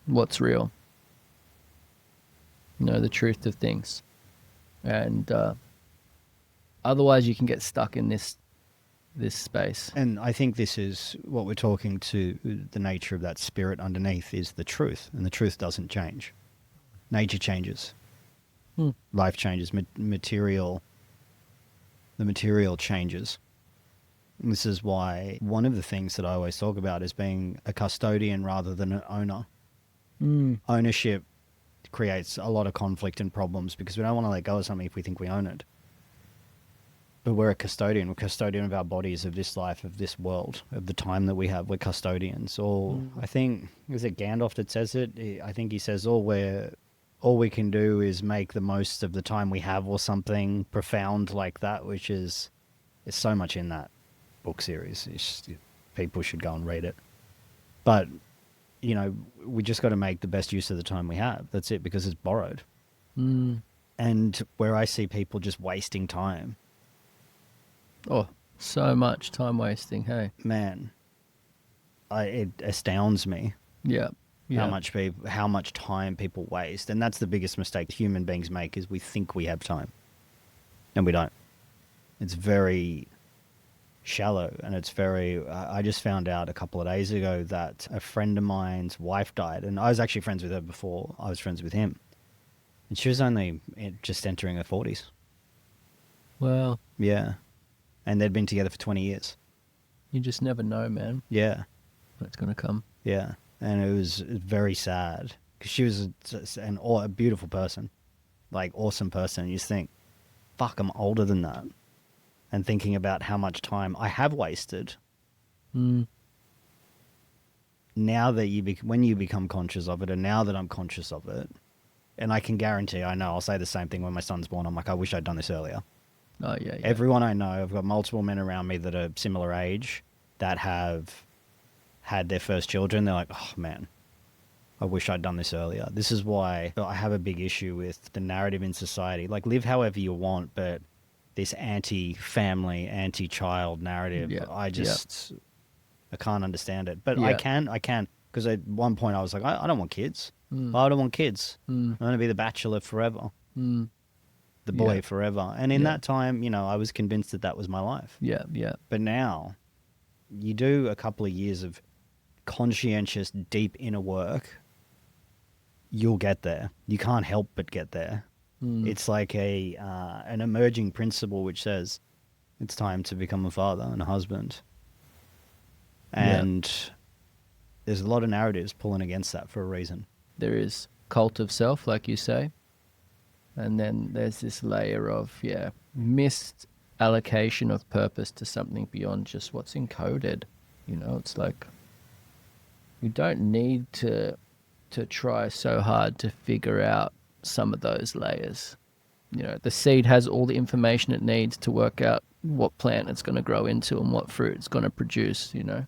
what's real, you know, the truth of things. And otherwise you can get stuck in this space. And I think this is what we're talking to, the nature of that spirit underneath is the truth. And the truth doesn't change. Nature changes. Life changes. The material changes. And this is why one of the things that I always talk about is being a custodian rather than an owner. Ownership creates a lot of conflict and problems because we don't want to let go of something if we think we own it. But we're a custodian. We're custodian of our bodies, of this life, of this world, of the time that we have. We're custodians. Or I think, is it Gandalf that says it? I think he says all we can do is make the most of the time we have, or something profound like that, which is there's so much in that book series. People should go and read it. But, you know, we just got to make the best use of the time we have. That's it, because it's borrowed. And where I see people just wasting time, Oh, so much time wasting, hey. man, it astounds me Yeah. Yeah. how much time people waste. And that's the biggest mistake human beings make, is we think we have time and we don't. It's very shallow, and it's very I just found out a couple of days ago that a friend of mine's wife died, and I was actually friends with her before I was friends with him, and she was only just entering her 40s. Well, Yeah. And they'd been together for 20 years. you just never know, man, Yeah. when it's going to come. Yeah. And it was very sad because she was a beautiful person, like awesome person. You just think, fuck, I'm older than that. And thinking about how much time I have wasted. Now that when you become conscious of it, and now that I'm conscious of it, and I can guarantee, I know I'll say the same thing when my son's born. I'm like, I wish I'd done this earlier. Oh, yeah, yeah. Everyone I know, I've got multiple men around me that are similar age that have had their first children. They're like, oh man, I wish I'd done this earlier. This is why I have a big issue with the narrative in society. Like, live however you want, but this anti-family, anti-child narrative, Yeah, I can't understand it. But Yeah. I can, because at one point I was like, I don't want kids. I don't want kids. I'm going to be the bachelor forever. The boy Yeah. forever. And in Yeah. that time, you know, I was convinced that that was my life. Yeah, yeah. But now, you do a couple of years of conscientious, deep inner work, you'll get there. You can't help but get there. It's like an emerging principle which says it's time to become a father and a husband. And there's a lot of narratives pulling against that for a reason. There is cult of self, like you say. And then there's this layer of, missed allocation of purpose to something beyond just what's encoded. You know, it's like you don't need to try so hard to figure out some of those layers. You know, the seed has all the information it needs to work out what plant it's going to grow into and what fruit it's going to produce, you know.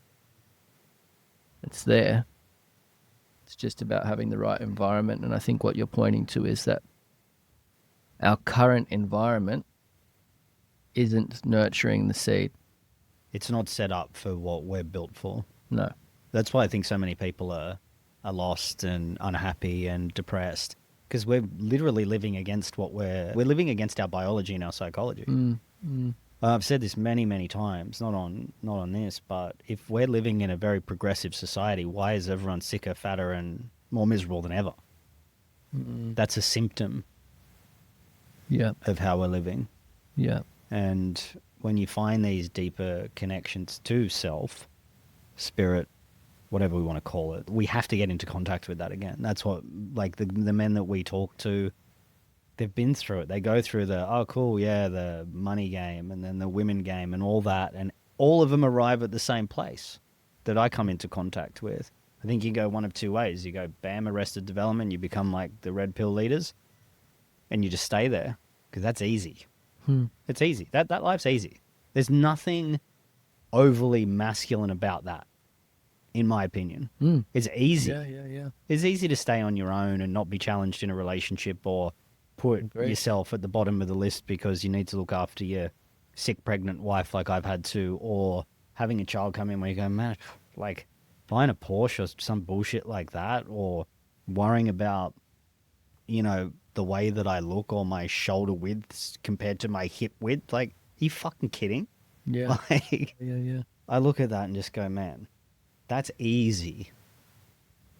It's there. It's just about having the right environment. And I think what you're pointing to is that our current environment isn't nurturing the seed. It's not set up for what we're built for. No. That's why I think so many people are lost and unhappy and depressed, because we're literally living against what we're living against our biology and our psychology. I've said this many, many times, not on this, but if we're living in a very progressive society, why is everyone sicker, fatter, and more miserable than ever? That's a symptom Yeah. of how we're living. Yeah. And when you find these deeper connections to self, spirit, whatever we want to call it, we have to get into contact with that again. That's what, like, the men that we talk to, they've been through it. They go through the, oh, cool, yeah, the money game and then the women game and all that. And all of them arrive at the same place that I come into contact with. I think you go one of two ways. You go, bam, arrested development, you become like the red pill leaders, and you just stay there, because that's easy. It's easy. That life's easy. There's nothing overly masculine about that, in my opinion. It's easy. Yeah. It's easy to stay on your own and not be challenged in a relationship, or put Agreed. yourself at the bottom of the list because you need to look after your sick pregnant wife like I've had to, or having a child come in where you go, man, like buying a Porsche or some bullshit like that, or worrying about, you know, the way that I look or my shoulder width compared to my hip width. Like, are you fucking kidding? Yeah. Like, Yeah. I look at that and just go, man, that's easy.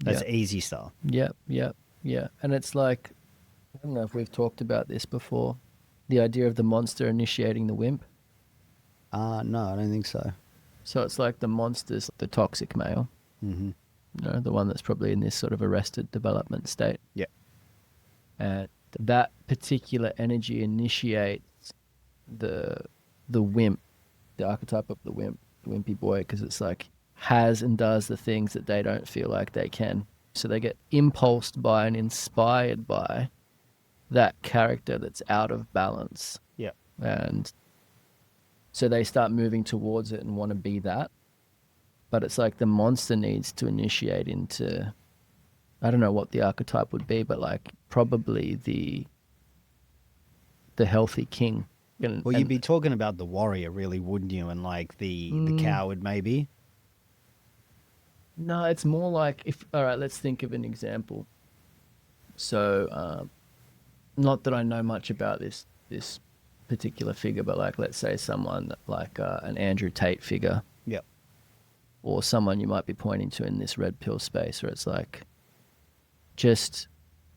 That's Yeah. easy stuff. Yeah. And it's like, I don't know if we've talked about this before, the idea of the monster initiating the wimp. No, I don't think so. So it's like the monster's the toxic male, Mm-hmm. you know, the one that's probably in this sort of arrested development state. Yeah. And that particular energy initiates the wimp, the archetype of the wimp, the wimpy boy, because it's like has and does the things that they don't feel like they can. So they get impulsed by and inspired by that character that's out of balance. Yeah. And so they start moving towards it and want to be that. But it's like the monster needs to initiate into, I don't know what the archetype would be, but like probably the healthy king. Well, you'd be talking about the warrior, really, wouldn't you? And like the coward, maybe. No, it's more like if. All right, let's think of an example. So, not that I know much about this particular figure, but like let's say someone like an Andrew Tate figure, Yeah. or someone you might be pointing to in this red pill space, where it's like just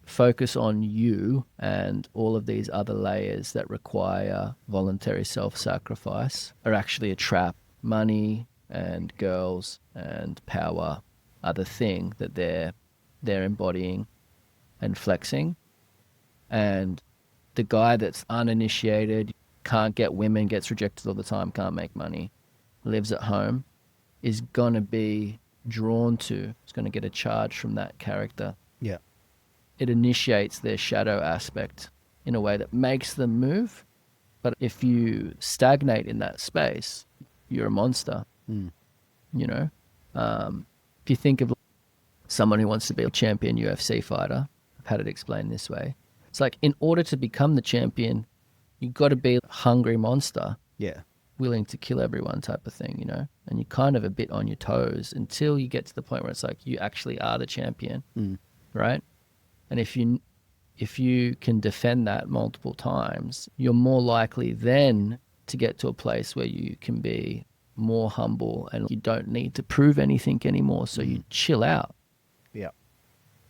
focus on you and all of these other layers that require voluntary self-sacrifice are actually a trap. Money and girls and power are the thing that they're embodying and flexing. And the guy that's uninitiated, can't get women, gets rejected all the time, can't make money, lives at home, is going to be drawn to, is going to get a charge from that character. Yeah. It initiates their shadow aspect in a way that makes them move. But if you stagnate in that space, you're a monster. You know, if you think of someone who wants to be a champion UFC fighter, I've had it explained this way. It's like, in order to become the champion, you've got to be a hungry monster, Yeah. willing to kill everyone type of thing, you know? And you're kind of a bit on your toes until you get to the point where it's like you actually are the champion, right? And if you can defend that multiple times, you're more likely then to get to a place where you can be more humble and you don't need to prove anything anymore. So you chill out. Yeah.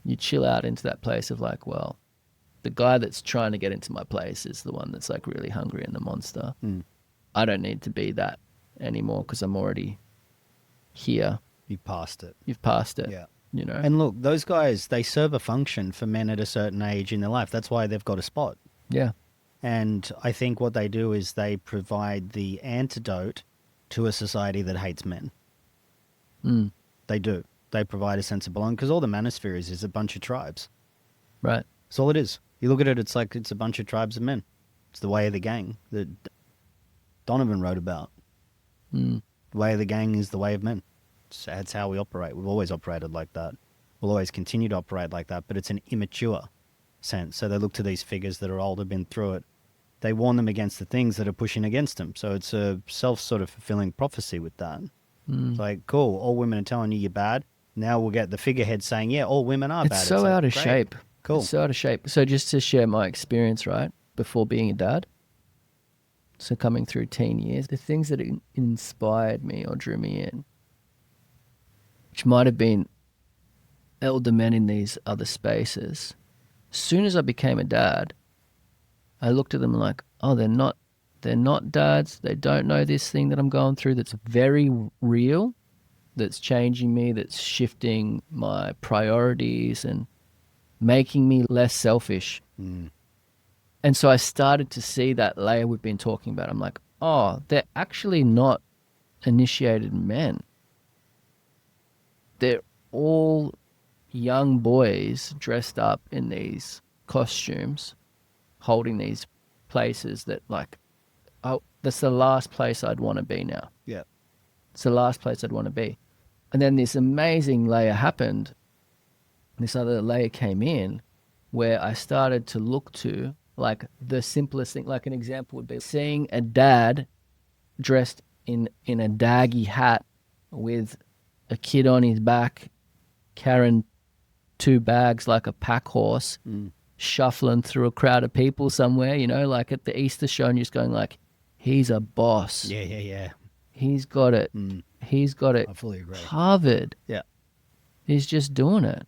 You chill out into that place of like, well, the guy that's trying to get into my place is the one that's like really hungry and the monster. I don't need to be that anymore because I'm already here. You passed it. You've passed it. Yeah. You know? And look, those guys, they serve a function for men at a certain age in their life. That's why they've got a spot. Yeah. And I think what they do is they provide the antidote to a society that hates men. They do. They provide a sense of belonging, because all the manosphere is a bunch of tribes. Right. That's all it is. You look at it, it's like it's a bunch of tribes of men. It's the way of the gang. Donovan wrote about. Mm. The way of the gang is the way of men. That's how we operate. We've always operated like that. We'll always continue to operate like that, but it's an immature sense. So they look to these figures that are older, been through it. They warn them against the things that are pushing against them. So it's a self sort of fulfilling prophecy with that. It's like, cool, all women are telling you you're bad. Now we'll get the figurehead saying, yeah, all women are bad. It's so like, out of great. shape. Cool. It's so out of shape. So just to share my experience, right, before being a dad, so coming through teen years, the things that inspired me or drew me in, which might have been elder men in these other spaces, as soon as I became a dad, I looked at them like, oh, they're not dads. They don't know this thing that I'm going through that's very real, that's changing me, that's shifting my priorities and making me less selfish. And so I started to see that layer we've been talking about. I'm like, oh, they're actually not initiated men. They're all young boys dressed up in these costumes, holding these places that like, oh, that's the last place I'd want to be now. Yeah. It's the last place I'd want to be. And then this amazing layer happened. This other layer came in where I started to look to like the simplest thing. Like an example would be seeing a dad dressed in a daggy hat with a kid on his back carrying 2 bags like a pack horse, shuffling through a crowd of people somewhere, you know, like at the Easter show, and just going like, he's a boss. Yeah. He's got it. He's got it I fully agree. covered. Yeah. He's just doing it.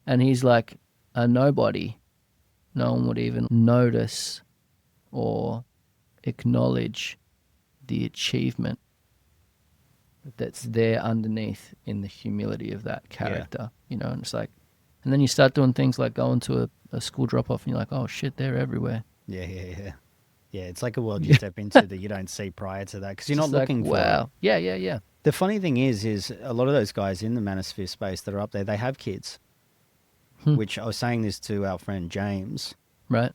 And he's like a nobody. No one would even notice or acknowledge the achievement that's there underneath in the humility of that character, you know, and it's like, and then you start doing things like going to a school drop-off and you're like, oh shit, they're everywhere. Yeah. Yeah, it's like a world you step into that you don't see prior to that because you're not looking for it. Yeah. The funny thing is a lot of those guys in the manosphere space that are up there, they have kids, which I was saying this to our friend James. Right.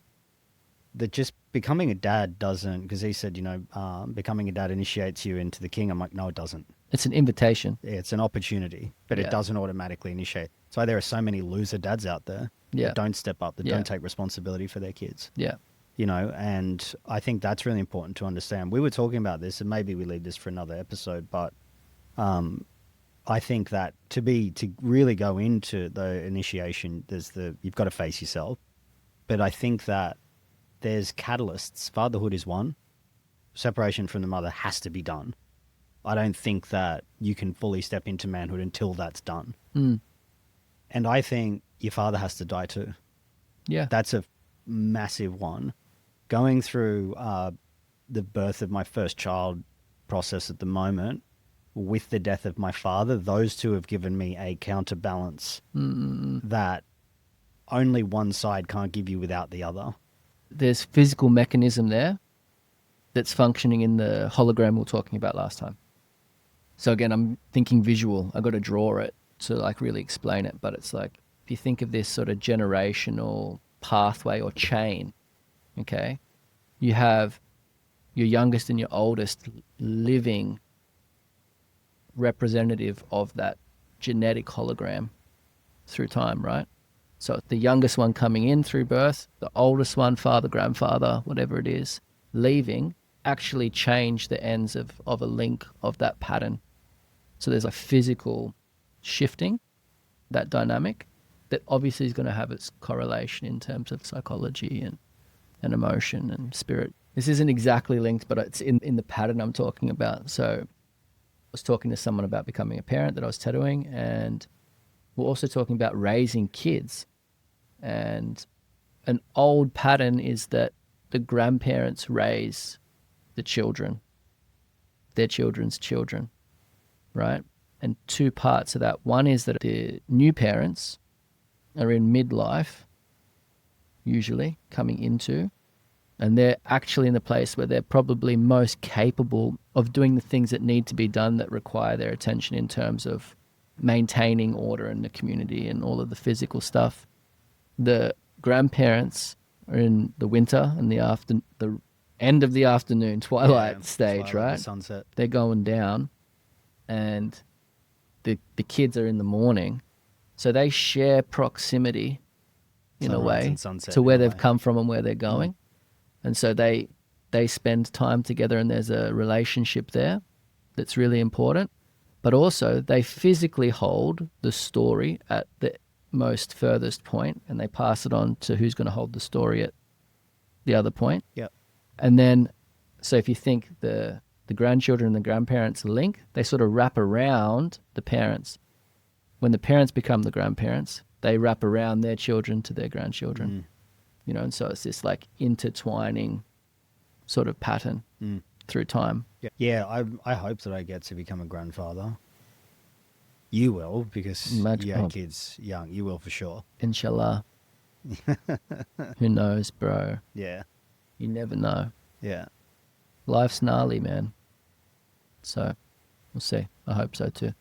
That just becoming a dad doesn't, because he said, you know, becoming a dad initiates you into the king. I'm like, no, it doesn't. It's an invitation. Yeah, it's an opportunity, but it doesn't automatically initiate. That's why there are so many loser dads out there that don't step up, that don't take responsibility for their kids. Yeah. You know, and I think that's really important to understand. We were talking about this, and maybe we leave this for another episode, but I think that to really go into the initiation, you've got to face yourself. But I think that there's catalysts. Fatherhood is one. Separation from the mother has to be done. I don't think that you can fully step into manhood until that's done. And I think your father has to die too. Yeah. That's a massive one. Going through the birth of my first child process at the moment, with the death of my father, those two have given me a counterbalance that only one side can't give you without the other. There's physical mechanism there that's functioning in the hologram we were talking about last time. So again, I'm thinking visual. I got to draw it to like really explain it. But it's like, if you think of this sort of generational pathway or chain, okay, you have your youngest and your oldest living representative of that genetic hologram through time, right? So the youngest one coming in through birth, the oldest one, father, grandfather, whatever it is, leaving, actually change the ends of a link of that pattern. So there's a physical shifting, that dynamic, that obviously is going to have its correlation in terms of psychology and emotion and spirit. This isn't exactly linked, but it's in the pattern I'm talking about. So I was talking to someone about becoming a parent that I was tattooing, and we're also talking about raising kids. And an old pattern is that the grandparents raise the children, their children's children, right? And two parts of that. One is that the new parents are in midlife, usually coming into, and they're actually in the place where they're probably most capable of doing the things that need to be done that require their attention in terms of maintaining order in the community and all of the physical stuff. The grandparents are in the winter and the end of the afternoon, twilight Yeah, stage, twilight, right? the sunset. They're going down, and the kids are in the morning, so they share proximity in a Sunrise way and sunset to in where a they've way. come from and where they're going, and so they spend time together, and there's a relationship there that's really important. But also, they physically hold the story at the most furthest point, and they pass it on to who's going to hold the story at the other point. Yep. And then, so if you think the grandchildren and the grandparents link, they sort of wrap around the parents. When the parents become the grandparents, they wrap around their children to their grandchildren. You know, and so it's this like intertwining sort of pattern through time. Yeah, I hope that I get to become a grandfather. You will, because you had kids young. You will for sure. Inshallah. Who knows, bro? Yeah. You never know. Yeah. Life's gnarly, man. So we'll see. I hope so too.